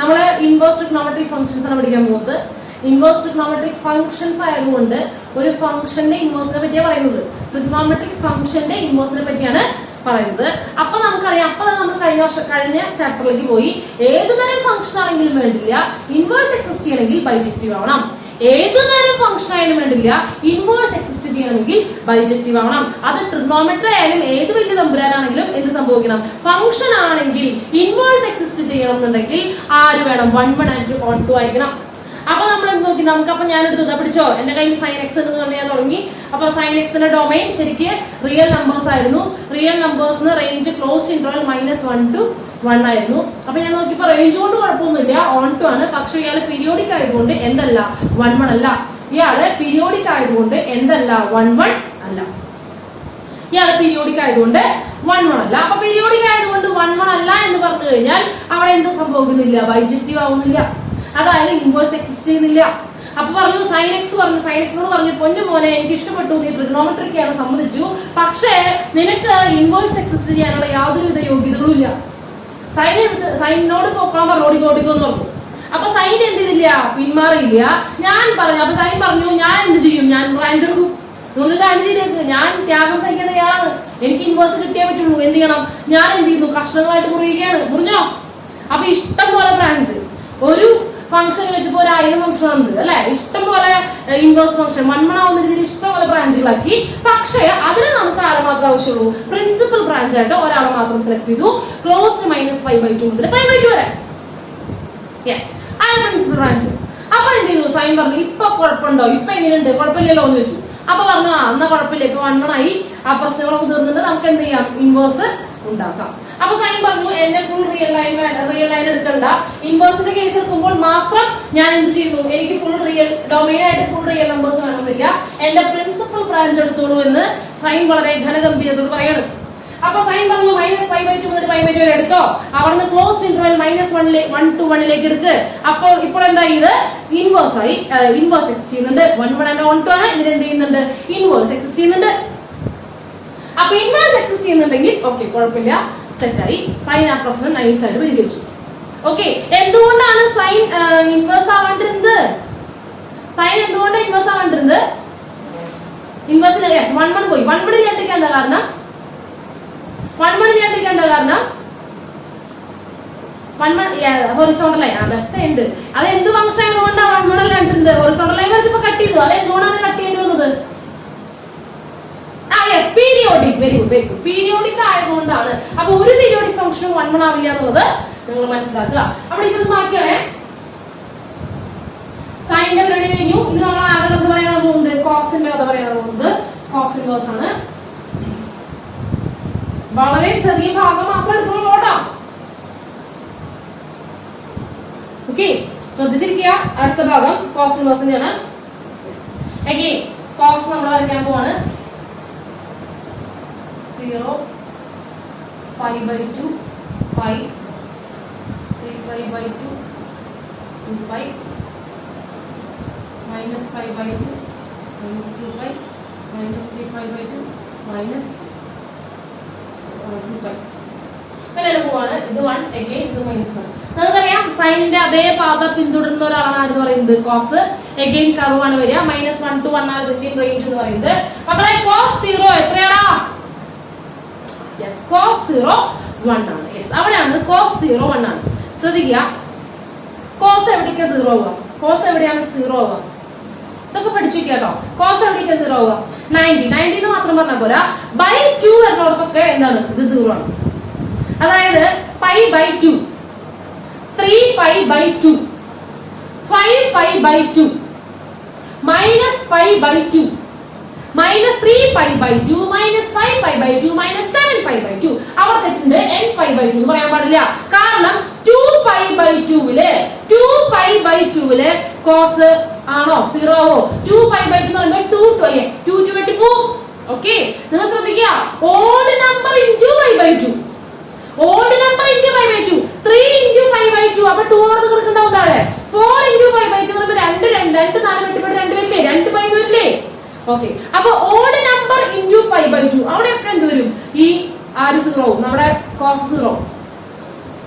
നമ്മള് ഇൻവേഴ്സ് ട്രിഗണോമെട്രിക് ഫംഗ്ഷൻസ് ആണ് പഠിക്കാൻ പോകുന്നത്. ഇൻവേഴ്സ് ട്രിഗണോമെട്രിക് ഫംഗ്ഷൻസ് ആയതുകൊണ്ട് ഒരു ഫംഗ്ഷന്റെ ഇൻവേഴ്സിനെ പറ്റിയാണ് പറയുന്നത്. ട്രിഗണോമെട്രിക് ഫംഗ്ഷന്റെ ഇൻവേഴ്സിനെ പറ്റിയാണ് പറയുന്നത്. അപ്പൊ നമുക്കറിയാം, അപ്പൊ നമ്മൾ കഴിഞ്ഞ ചാപ്റ്ററിലേക്ക് പോയി. ഏതുതരം ഫംഗ്ഷൻ ആണെങ്കിലും വേണ്ടില്ല, ഇൻവേഴ്സ് എക്സിസ്റ്റ് ചെയ്യണമെങ്കിൽ ബൈജക്റ്റീവ് ആവണം. ഏതുതരം ഫംഗ്ഷൻ ആയാലും വേണ്ടില്ല, ഇൻവേഴ്സ് എക്സിസ്റ്റ് ചെയ്യണമെങ്കിൽ ബൈജക്റ്റീവ് ആവണം. അത് ട്രിഗണോമെട്രി ആയാലും ഏത് വലിയ തമ്പുരാനാണെങ്കിലും എന്ത് സംഭവിക്കണം? ഫംഗ്ഷൻ ആണെങ്കിൽ ഇൻവേഴ്സ് എക്സിസ്റ്റ് ചെയ്യണം എന്നുണ്ടെങ്കിൽ ആര് വേണം? 1 1 and 2 ആയിരിക്കണം. അപ്പൊ നമ്മൾ എന്ത് നോക്കി? നമുക്കപ്പൊ ഞാനെടുത്തു, പിടിച്ചോ, എന്റെ കയ്യിൽ sin x എന്ന് പറഞ്ഞാൽ തുടങ്ങി. അപ്പൊ sin x ന്റെ ഡൊമൈൻ ശരിക്ക് റിയൽ നമ്പേഴ്സ് ആയിരുന്നു. റിയൽ നമ്പേഴ്സിന് റേഞ്ച് ക്ലോസ് ഇന്റർവൽ -1 to 1 ആയിരുന്നു. അപ്പൊ ഞാൻ നോക്കിയപ്പോ റേഞ്ച് കൊണ്ട് കുഴപ്പമൊന്നുമില്ല, ഓൺ ടു ആണ്. പക്ഷെ ഇയാള് പീരിയോഡിക് ആയതുകൊണ്ട് എന്തല്ല? 1 1 അല്ല. ഇയാള് പീരിയോഡിക് ആയതുകൊണ്ട് എന്തല്ല? 1 1 അല്ല. ഇയാള് പീരിയോഡിക് ആയതുകൊണ്ട് 1 1 അല്ല. അപ്പൊ പീരിയോഡിക് ആയതുകൊണ്ട് 1 1 അല്ല എന്ന് പറഞ്ഞു കഴിഞ്ഞാൽ അവിടെ എന്ത് സംഭവിക്കുന്നില്ല? ബൈജക്റ്റീവ് ആവുന്നില്ല. അതായത് ഇൻവേഴ്സ് എക്സിസ്റ്റ് ചെയ്യുന്നില്ല. അപ്പൊ പറഞ്ഞു sin x പറഞ്ഞു. sin x എന്ന് പറഞ്ഞു, പൊന്നു മോനെ എനിക്ക് ഇഷ്ടപ്പെട്ടു, നീ ട്രിഗണോമെട്രിക്കാണ്, സമ്മതിച്ചു. പക്ഷേ നിനക്ക് ഇൻവേഴ്സ് എക്സിസ്റ്റ് ചെയ്യാനുള്ള യാതൊരുവിധ യോഗ്യതകളും ഇല്ല. സൈനോട് പൊക്കണം, ഓടിക്കോടിക്കോന്ന് പറഞ്ഞു. അപ്പൊ സൈൻ എന്ത് ചെയ്തില്ല? പിന്മാറിയില്ല. ഞാൻ പറഞ്ഞു, അപ്പൊ സൈൻ പറഞ്ഞു ഞാൻ എന്ത് ചെയ്യും? ഞാൻ ബ്രാഞ്ച് എടുക്കും. നിങ്ങൾ കാര്യം ചെയ്തേക്ക്, ഞാൻ ത്യാഗം സഹിക്കാൻ തയ്യാറാണ്, എനിക്ക് ഇൻവേഴ്സ് കിട്ടിയേ പറ്റുള്ളൂ. എന്ത് ചെയ്യണം? ഞാൻ എന്ത് ചെയ്യുന്നു? കഷ്ണങ്ങളായിട്ട് മുറിയുകയാണ്. മുറിഞ്ഞോ? അപ്പൊ ഇഷ്ടം പോലെ ബ്രാഞ്ച്. ഒരു ഫംഗ്ഷൻ വെച്ചപ്പോ 1000 ഫംഗ്ഷൻ ഉണ്ട് അല്ലെ, ഇഷ്ടംപോലെ ഇൻവേഴ്സ് ഫംഗ്ഷൻ 1 ആവുന്ന രീതിയിൽ ഇഷ്ടംപോലെ ബ്രാഞ്ചുകളാക്കി. പക്ഷേ അതിന് നമുക്ക് ആരെ മാത്രമേ ആവശ്യമുള്ളൂ, പ്രിൻസിപ്പൽ ബ്രാഞ്ച് ആയിട്ട് ഒരാളെ മാത്രം സെലക്ട് ചെയ്തു. ക്ലോസ്ഡ് -π/2 മുതൽ π/2 വരെ. യെസ്, ആ പ്രിൻസിപ്പൽ ബ്രാഞ്ച്. അപ്പൊ എന്ത് ചെയ്തു, സൈൻ പറഞ്ഞു ഇപ്പൊ കുഴപ്പമുണ്ടോ, ഇപ്പൊ എങ്ങനെയുണ്ട്, കുഴപ്പമില്ലല്ലോ എന്ന് ചോദിച്ചു. അപ്പൊ പറഞ്ഞു എന്നാ കുഴപ്പമില്ല, ഇപ്പൊ 1 ആയി, ആ പ്രശ്നങ്ങളൊക്കെ തീർന്നിട്ട് നമുക്ക് എന്ത് ചെയ്യാം, ഇൻവേഴ്സ് ഉണ്ടാക്കാം. അപ്പൊ സൈൻ പറഞ്ഞു എന്നെ ഫുൾ റിയൽ ലൈൻ എടുക്കണ്ട, ഇൻവേഴ്സിന്റെ കേസ് എടുക്കുമ്പോൾ മാത്രം ഞാൻ എന്ത് ചെയ്യുന്നു, എനിക്ക് ഫുൾ റിയൽ ഡൊമൈൻ ആയിട്ട് ഫുൾ റിയൽ നമ്പേഴ്സ് വേണമെന്നില്ല, എന്റെ പ്രിൻസിപ്പൽ ബ്രാഞ്ച് എടുത്തോളൂ എന്ന് സൈൻ വളരെ ഘനഗംഭീരത്തോട് പറയണം. അപ്പൊ സൈൻ പറഞ്ഞു -π/2 മുതൽ π/2 വരെ എടുത്തോ, അവിടുന്ന് ക്ലോസ് ഇന്റർവെൽ -1 to 1 എടുക്ക്. അപ്പോൾ ഇപ്പോൾ എന്തായി, ഇത് ഇൻവേഴ്സ് ആയി, ഇൻവേഴ്സ് എക്സിസ്റ്റ് ചെയ്യുന്നുണ്ട്. 1 1 and 1 2 ആണ്, ഇതിന് എന്ത് ചെയ്യുന്നുണ്ട്, ഇൻവേഴ്സ് എക്സിസ്റ്റ് ചെയ്യുന്നുണ്ട്. അപ്പൊ ഇൻവേഴ്സ് എക്സിസ്റ്റ് ചെയ്യുന്നുണ്ടെങ്കിൽ ഓക്കെ കുഴപ്പമില്ല, സെറ്റായി. സൈൻ ആ പ്രശ്നം നൈസ് ആയിട്ട് പരിഹരിച്ചു. ഓക്കെ, എന്തുകൊണ്ടാണ് സൈൻ ഇൻവേഴ്സ് ആവേണ്ടിരുന്നത്, സൈൻ എന്തുകൊണ്ടാണ് ഇൻവേഴ്സ് ആവേണ്ടിരുന്നത്, ഇൻവേഴ്സിന് 1 1 പോയി, 1 1 ഇല്ലാണ്ടിരിക്കാൻ എന്താ കാരണം, 1 1 ഇല്ലാണ്ടിരിക്കാൻ എന്താ കാരണം, 1 1 ഹൊറിസോണ്ടൽ ലൈൻ ബെസ്റ്റ് ഉണ്ട്. അത് എന്ത് ഫംഗ്ഷൻ ആയതുകൊണ്ടാണ് 1 1 ഇല്ലാണ്ടിരുന്നത്, ഹൊറിസോണ്ടൽ ലൈൻ വരച്ചപ്പോ കട്ട് ചെയ്തു, അത് എന്തുകൊണ്ടാണ് കട്ട് ചെയ്യേണ്ടി വന്നത്, periodic. Very good, very good, periodic ആയതുകൊണ്ടാണ്. അപ്പൊ ഒരു പീരിയോഡിക് ഫംഗ്ഷൻ 1 1 ആവില്ല എന്നുള്ളത് നിങ്ങൾ മനസ്സിലാക്കുക. അവിടെ ഇത് മാറ്റിയാണേ, സൈനിന്റെ പരിപാടി കഴിഞ്ഞു. ഇത് നമ്മൾ ആകെ കഥ പറയാൻ പോകുന്നത് കോസിന്റെ കഥ പറയാൻ പോകുന്നത് കോസ് ഇൻവേഴ്സ് ആണ്. വളരെ ചെറിയ ഭാഗം മാത്രം എടുക്കുമ്പോൾ ഓടാം. ഓക്കെ, ശ്രദ്ധിച്ചിരിക്കുക. അടുത്ത ഭാഗം കോസ് ഇൻവേഴ്സിന്റെയാണ്. അഗൈൻ കോസ് നമ്മൾ വരയ്ക്കാൻ പോവാണ്. 0 π/2 π 3π/2 2π -π/2 -2π -3π/2 -2π. അങ്ങനെ പോവാണ്. ഇത് 1 അഗൈൻ, ഇത് -1. നമുക്കറിയാം സൈനിന്റെ അതേ പാത പിന്തുടരുന്ന ഒരാളാണ് ആരെന്ന് പറയുന്നത്, കോസ്. അഗൈൻ കർവ് ആണ് വരിക, -1 to 1 ആണ് ഇതിന്റെ റേഞ്ച് എന്ന് പറയുന്നത്. മക്കളെ കോസ് 0 എത്രയാടാ, യെസ് cos 0 1 ആണ്. യെസ്, അവിടെയാണ് cos 0 1 ആണ്. ശ്രദ്ധിക്കുക, cos എവിടേക്കാ 0 ആവുക, cos എവിടെയാണ് 0 ആവുക, ഇതൊക്കെ പഠിച്ചു കേട്ടോ. cos എവിടേക്കാ 0 ആവുക, 90 എന്ന് മാത്രം പറഞ്ഞാൽ പോരാ, /2 വരുന്നിടത്തൊക്കെ എന്താണ്, ഇത് 0 ആണ്. അതായത് π/2, 3π/2, 5π/2, -π/2, -3π/2, -5π/2, -7π/2. അവിടെ തെറ്റുണ്ട്, nπ/2 എന്ന് പറയാൻ പാടില്ല. കാരണം 2π/2 കോസ് ആണോ 0 ആവോ, 2π/2 എന്ന് പറയുമ്പോൾ 2 വെട്ടി പോവും. ഓക്കെ, നിങ്ങൾ ശ്രദ്ധിക്കുക, odd number into π/2, odd number into π/2, 3 into π/2. അപ്പൊ 2 ഓർന്ന് കൊടുക്കണ്ടാവും താഴെ. 4 ഇൻറ്റു π/2 എന്ന് പറയുമ്പോൾ 2 4 വെട്ടിപ്പെട്ട് 2 വരില്ലേ, 2 π വരില്ലേ. ഓക്കെ, അപ്പൊ ഓഡ് നമ്പർ ഇൻറ്റു π/2 അവിടെയൊക്കെ എന്ത് വരും, ഈ ആര് 0 ആവും, നമ്മുടെ കോസ് 0.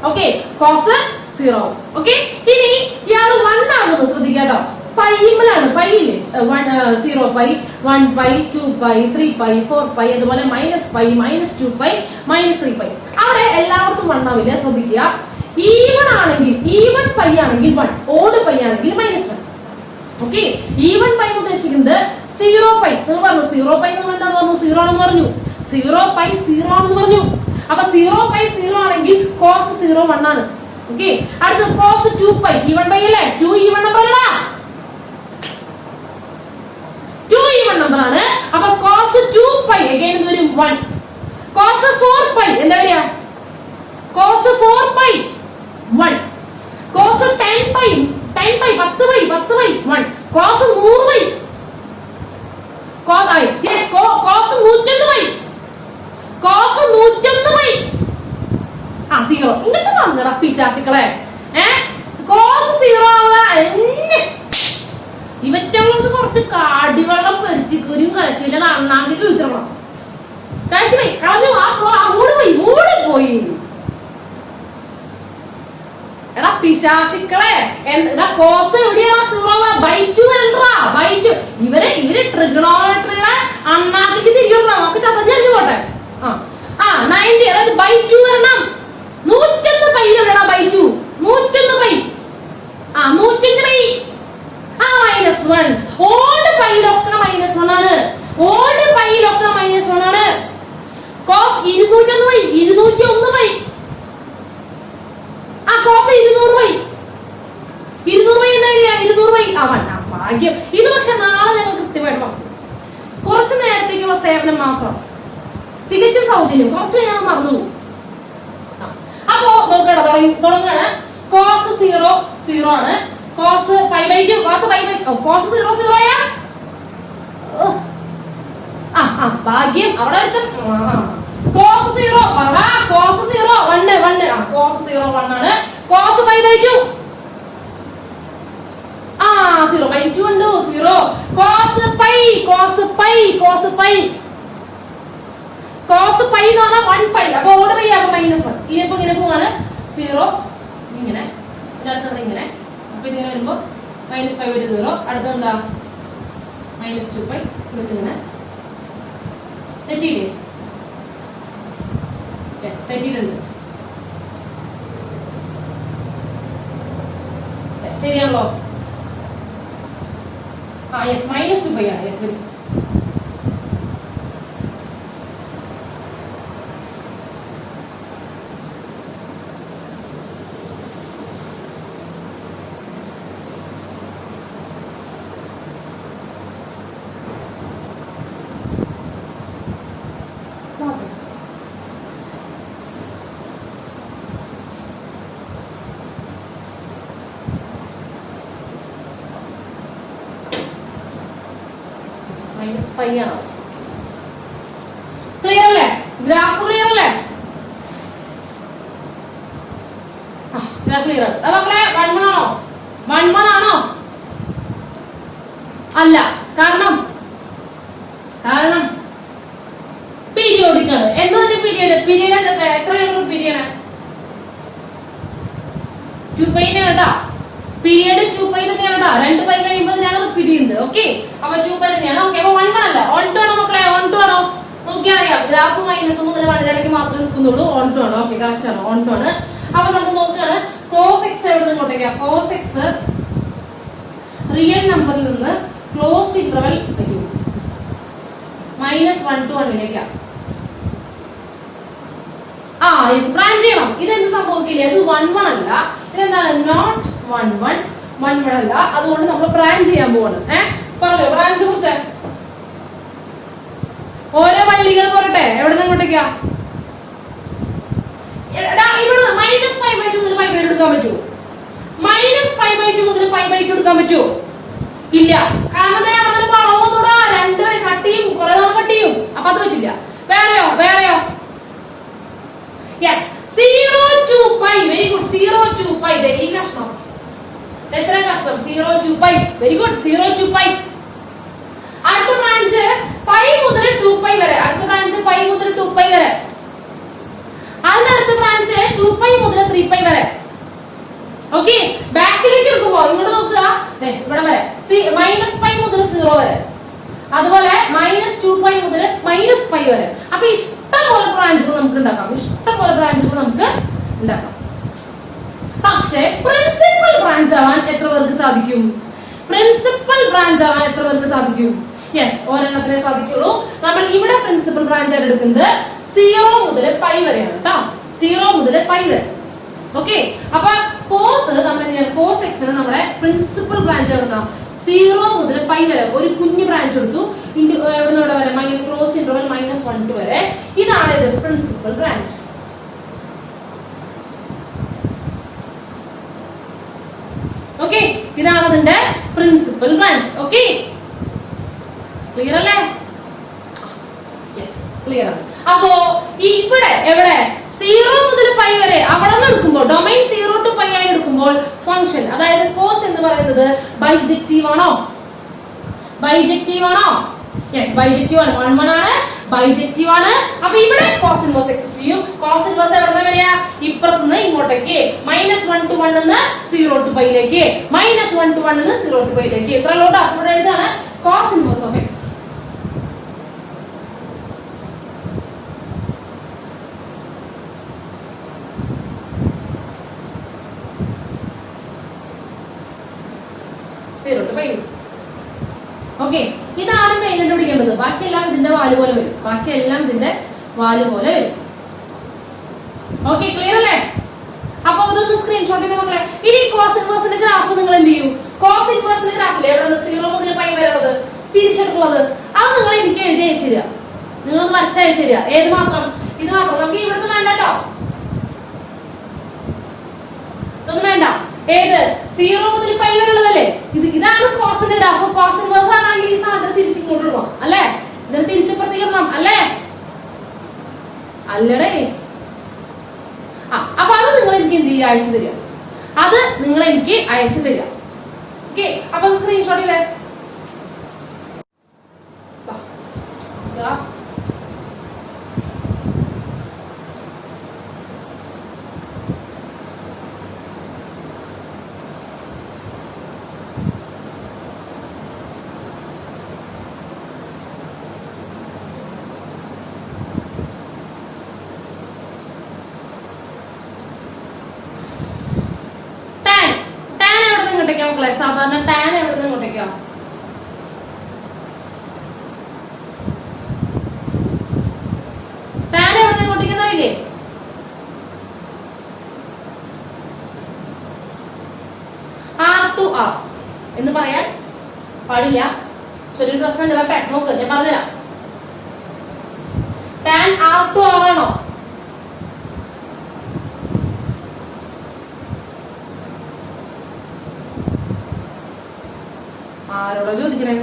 Okay, cos 0. ഓക്കെ, ഇനി ഇയാൾ 1 ആകുന്നത് ശ്രദ്ധിക്കാട്ടോ, പൈമലാണ്, പൈയില്ലേ 0π 1π 2π 3π 4π അതുപോലെ -π -2π -3π. അവിടെ എല്ലാവർക്കും 1 ആവില്ല, ശ്രദ്ധിക്കുക. ഈവൺ ആണെങ്കിൽ ഈവൺ π ആണെങ്കിൽ 1, ഓഡ് π ആണെങ്കിൽ -1. ഓക്കെ, ഈവൺ π ഉദ്ദേശിക്കുന്നത് 0π. നിങ്ങൾ പറഞ്ഞു 0π നിങ്ങൾ എന്താന്ന് പറഞ്ഞു, 0 ആണെന്ന് പറഞ്ഞു. 0π 0 ആണെന്ന് പറഞ്ഞു. അപ്പൊ 0π 0 ആണെങ്കിൽ cos 0 1 ആണ്. ഓക്കെ, അടുത്ത് cos 2π ഈവൺ π അല്ലേ, 2 ഈവൺ നമ്പർ അല്ല, 2 ഈവൺ നമ്പർ ആണ്. അപ്പൊ cos 2π അഗൈൻ എന്ത് വരും, 1. cos 4π എന്താ വരിക, cos 4π 1. cos 10π 10π 10π 1. cos 100π cos 101π cos 101π 0. ഇങ്ങോട്ട് വന്നടാ പിശാചുക്കളെ, cos 0 ആവുക. ഇവറ്റകളോട് കുറച്ച് കാടിവെള്ളം പെരുത്തിക്കുരും കലക്കിട്ട് അണ്ണാണ്ടി വിളിച്ചിടണം. കഴിച്ചുപോയി കളഞ്ഞു, ആ ഫ്ലോർ മൂട് പോയി. എടാ പിശാചുക്കളെ, എടാ കോസ് എവിടെയാ 0 /2 വരണ്ടാ, /2. ഇവര് ട്രിഗണോമെട്രിയുടെ അണ്ണാക്കിക്ക് തിരിക്കണം, നമുക്ക് ചതഞ്ഞറിഞ്ഞു പോട്ടെ. 90 അതായത് /2 വരണം. 101π എവിടെയാ /2, 101π. 120 -1. ഓഡ് പൈയിലൊക്കെ -1 ആണ്. ഓഡ് പൈയിലൊക്കെ -1 ആണ്. Cos 201 pi, 201 pi. Cos 200 pi, 200 pi എന്താ വരിക? 200 പൈ. ഭാഗ്യം. ഇത് പക്ഷെ നാളെ ഞങ്ങൾ കൃത്യമായിട്ട് പറഞ്ഞു. കുറച്ചു നേരത്തേക്കുള്ള സേവനം മാത്രം, തികച്ചും സൗജന്യം. കുറച്ച് ഞാൻ മറന്നുപോകും. അപ്പോ നോക്കണം, തുടങ്ങാണ്. കോസ് 0 0 ആണ്. കോസ് π/2, കോസ് 0 0 ആയാ ഭാഗ്യം. അവിടെ കോസ് 0 കോസ് 0 1 1. കോസ് 0 1 ആണ്. കോസ് π/2 0/2 ഉണ്ട്. 0. കോസ് π കോസ് π എന്ന് പറഞ്ഞാൽ 1 π. അപ്പൊ ഓട് പൈ ആകും -1. ഇനിയിപ്പോ ഇങ്ങനെ പോവാണ്. 0 ഇങ്ങനെ, അടുത്ത ഇങ്ങനെ. അപ്പൊ ഇതിങ്ങനെ വരുമ്പോ -π/2 0. അടുത്ത എന്താ? -2 π. ഇങ്ങനെ തെറ്റിയില്ലേ? തെറ്റിയിട്ടുണ്ട്. ശരിയാണല്ലോ? യെസ്, -2 π ആണ്. Yes, very. -π ആണ്. ക്ലിയർ അല്ലേ? ഗ്രാഫ് ക്ലിയർ അല്ലേ? ഗ്രാഫ് ക്ലിയർ ആണ്. മക്കളെ 1 ആണോ? 1 ആണോ? അല്ല. കാരണം പീരിയോഡിക് ആണ്. എന്താണ് പീരിയഡ്? പീരിയഡ് എത്ര പീരിയഡ്? 2 π കേട്ടാ. പീരിയഡ് 2 π തന്നെയാണ് കേട്ടോ. 2 π കഴിയുമ്പോൾ ഞാൻ റിപ്പീറ്റ് ചെയ്യുന്നത്. ഓക്കെ, അപ്പൊ 2 π തന്നെയാണ്. ഓക്കെ, അപ്പൊ 1 അല്ല. ഓൺ 2 ആണോ മക്കളെ? ഓൺ 2 ആണോ? നോക്കിയാൽ അറിയാം. ഗ്രാഫ് -1 മുതൽ 1 ഇടയ്ക്ക് മാത്രമേ നിൽക്കുന്നുള്ളൂ. ഓൺ 2 ആണ്. ഓക്കെ, കറക്റ്റ് ആണ്. ഓൺ 2 ആണ്. അപ്പൊ നമുക്ക് നോക്കുകയാണ്. കോസ് എക്സ് എവിടെ നിന്ന് ഇങ്ങോട്ടേക്കാ? കോസ് എക്സ് റിയൽ നമ്പറിൽ നിന്ന് ക്ലോസ്ഡ് ഇന്റർവെൽ വരും. -1 to 1 ബ്രാഞ്ച് ചെയ്യണം. ഇതെന്ത് സംഭവിക്കില്ല? ഇത് 1 1 അല്ല. ഇതെന്താണ്? നോട്ട് 1 1 1 1 അല്ല. അതുകൊണ്ട് നമ്മൾ ബ്രാഞ്ച് ചെയ്യാൻ പോവാണ്. പറഞ്ഞോ ബ്രാഞ്ച് കുറിച്ച്. ഓരോ വള്ളികൾ പോരട്ടെ. എവിടെ നിന്ന് ഇങ്ങോട്ടേക്കാ? ഇവിടെ -π/2 മുതൽ π/2 എടുക്കാൻ പറ്റുമോ? -π/2 മുതൽ π/2 എടുക്കാൻ പറ്റുമോ? ഇല്ല. കാരണം അവിടെ പണമൊന്നുകൂടാ. 2 കട്ട് ചെയ്യും, കുറെ തവണ കട്ട് ചെയ്യും. അപ്പൊ അത് പറ്റില്ല. വേറെയോ? Yes, 0 to π. Very good. 0 to π. ഈ കഷ്ണം എത്ര കഷ്ണം? 0 to π. Very good. 0 to π. അടുത്ത ബ്രാഞ്ച് π മുതൽ 2π വരെ. അടുത്ത ബ്രാഞ്ച് π മുതൽ 2π വരെ. അതിനടുത്ത ബ്രാഞ്ച് 2π മുതൽ 3π വരെ. ഓക്കെ, ബാക്കിലേക്ക് എടുക്കുമ്പോ ഇങ്ങോട്ട് നോക്കുക. ഇവിടെ വരെ -π മുതൽ 0 വരെ. അതുപോലെ -2π മുതൽ -π വരെ. അപ്പൊ ഇഷ്ടംപോലെ ബ്രാഞ്ചുകൾ നമുക്ക് ഉണ്ടാക്കാം. പക്ഷേ പ്രിൻസിപ്പൽ ബ്രാഞ്ച് ആവാൻ എത്ര പേർക്ക് സാധിക്കും? യെസ്, ഒരെണ്ണത്തിനെ സാധിക്കുള്ളൂ. നമ്മൾ ഇവിടെ പ്രിൻസിപ്പൽ ബ്രാഞ്ച് ആയിട്ട് എടുക്കുന്നത് 0 മുതൽ π വരെയാണ് കേട്ടോ. 0 മുതൽ π വരെ. ഓക്കെ, അപ്പൊ കോസ് നമ്മൾ കോസ് എക്സിന് നമ്മുടെ പ്രിൻസിപ്പൽ ബ്രാഞ്ച് എടുക്കാം. 0 മുതൽ π വരെ ഒരു കുഞ്ഞു ബ്രാഞ്ച് എടുത്തു. എവിടെ വരെ? ക്ലോസ് ഇന്റർവൽ -1 to വരെ. ഇതാണ് ഇത് പ്രിൻസിപ്പൽ ബ്രാഞ്ച്. ഓക്കെ, ഇതാണ് അതിന്റെ പ്രിൻസിപ്പൽ ബ്രാഞ്ച്. ഓക്കെ, ക്ലിയർ അല്ലേ? യെസ്, ക്ലിയർ ആണ്. അപ്പോ ഇവിടെ എവിടെ 0 മുതൽ π വരെ അവിടെ നിന്ന് എടുക്കുമ്പോൾ, ഡൊമൈൻ 0 to π ആയി എടുക്കുമ്പോൾ ഫംഗ്ഷൻ, അതായത് കോസ് എന്ന് പറയുന്നത് ബൈജക്റ്റീവ് ആണോ? യെസ്, ബൈജക്റ്റീവ് ആണ്. 1 1 ആണ്, ബൈജക്റ്റീവ് ആണ്. അപ്പൊ ഇവിടെ കോസ് ഇൻവേഴ്സ് എക്സിസ്റ്റ് ചെയ്യും. കോസ് ഇൻവേഴ്സ് എവിടെ വരിക? ഇപ്പുറത്തുനിന്ന് ഇങ്ങോട്ടേക്ക്. -1 to 1 എന്ന് 0 to π ലേക്ക്, -1 to 1 എന്ന് 0 to π ലേക്ക്. ഇത്ര ലോട്ട് അപ്പോൾ എഴുതാണ് cos inverse of x. Okay, ഇതാണ് മെയിൻ കണ്ടുപിടിക്കേണ്ടത്. ബാക്കിയെല്ലാം ഇതിന്റെ വാല് പോലെ വരും. ബാക്കിയെല്ലാം ഇതിന്റെ വാല് പോലെ വരും. ഓക്കെ, ക്ലിയർ അല്ലേ? അപ്പൊ അതൊന്ന് സ്ക്രീൻഷോട്ട് ചെയ്ത് മക്കളെ. ഇനി കോസ് ഇൻവേഴ്സിന്റെ ഗ്രാഫ് നിങ്ങൾ എന്ത് ചെയ്യും? കോസ് ഇൻവേഴ്സിന്റെ ഗ്രാഫിൽ എവിടെ 0 മുതൽ പൈ വരെ ഉള്ളത് തിരിച്ചെടുക്കുന്നത് അത് നിങ്ങൾ എനിക്ക് എഴുതി അയച്ചു തരിക. നിങ്ങളൊന്ന് വരച്ച് അയച്ചു തരിക. ഏത് മാത്രം? ഇത് മാത്രം. നമുക്ക് ഇവിടുന്ന് വേണ്ട കേട്ടോ, ഇതൊന്നും വേണ്ട. ഏത് 0 മുതൽ പൈ വരെ ഉള്ളതല്ലേ? ഇതാണ് കോസിന്റെ ഗ്രാഫ്. കോസ് ഇൻവേഴ്സ് ആണെങ്കിൽ ഈ സാധനം തിരിച്ചിങ്ങോട്ടിടണം അല്ലേ? ഇതിന് തിരിച്ചപ്പുറത്തേക്കിടണം അല്ലേ? അല്ലടേ. അപ്പൊ അത് നിങ്ങൾ എനിക്ക് എന്ത് ചെയ്യുക? അയച്ചു തരിക. അത് നിങ്ങൾ എനിക്ക് അയച്ചു തരിക. ഓക്കെ, അപ്പൊ സ്ക്രീൻഷോട്ട് ചെയ്തേ. മക്കളെ സാധാരണ ടാൻ എവിടെ നിന്ന് ഇങ്ങോട്ടേക്കോ? ടാൻ എവിടെ നിന്ന് ഇങ്ങോട്ടേക്കുന്നറിയില്ലേ? R2R എന്ന് പറയാൻ പാടില്ല. ചെറിയൊരു പ്രശ്നം നോക്ക്, ഞാൻ പറഞ്ഞുതരാം. ടാൻ R2R ആണോ? ആരോടാ ചോദിക്കണേ?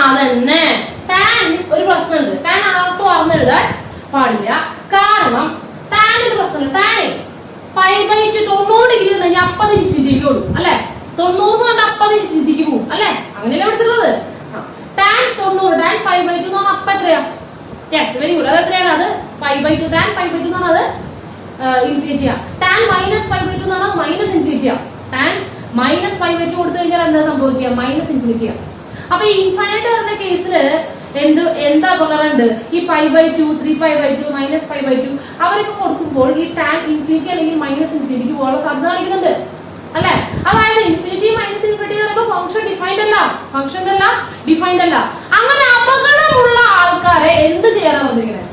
അതന്നെ, ടാൻ ഒരു പ്രശ്നമുണ്ട്. ടാൻ R2R എന്ന് എഴുതാൻ പാടില്ല. കാരണം ടാൻ ഒരു പ്രശ്നമുണ്ട്. ടാൻ π/2 90 ഡിഗ്രി കഴിഞ്ഞാൽ 50 ഇൻഫിനിറ്റിക്ക് ഓടും അല്ലെ? 90 കണ്ട 50 ഇൻഫിനിറ്റിക്ക് പോകും അല്ലെ? അങ്ങനെയല്ലേ പഠിച്ചിട്ടുള്ളത്. ടാൻ 90, ടാൻ π/2 എന്ന് പറഞ്ഞാൽ അപ്പൊ എത്രയാ? Yes, very good. അത് എത്രയാണ്? അത് π/2. ടാൻ π/2 എന്ന് പറഞ്ഞാൽ അത് ഇൻഫിനിറ്റിയാ. ടാൻ -π/2 എന്ന് പറഞ്ഞാൽ മൈനസ് ഇൻഫിനിറ്റിയാ. ടാൻ -π/2 കൊടുത്തു കഴിഞ്ഞാൽ എന്താ സംഭവിക്കുക? മൈനസ് ഇൻഫിനിറ്റിയാ. അപ്പൊ ഈ ഇൻഫൈനൈറ്റ് വരുന്ന കേസില് എന്താ പറയാറുണ്ട്? ഈ π/2, 3π/2, -π/2 അവരൊക്കെ കൊടുക്കുമ്പോൾ ഈ ടാൻ ഇൻഫിനിറ്റി അല്ലെങ്കിൽ മൈനസ് ഇൻഫിനിറ്റിക്ക് പോകാനുള്ള സാധ്യത കാണിക്കുന്നുണ്ട് അല്ലെ? അതായത് ഇൻഫിനിറ്റി മൈനസ് ഇൻഫിനിറ്റി പറയുമ്പോൾ ഫംഗ്ഷൻ ഡിഫൈൻഡ് അല്ല. ഫംഗ്ഷൻ അല്ല, ഡിഫൈൻഡ് അല്ല. അങ്ങനെ അപകടമുള്ള ആൾക്കാരെ എന്ത് ചെയ്യാനാണ് പറഞ്ഞിരിക്കുന്നത്?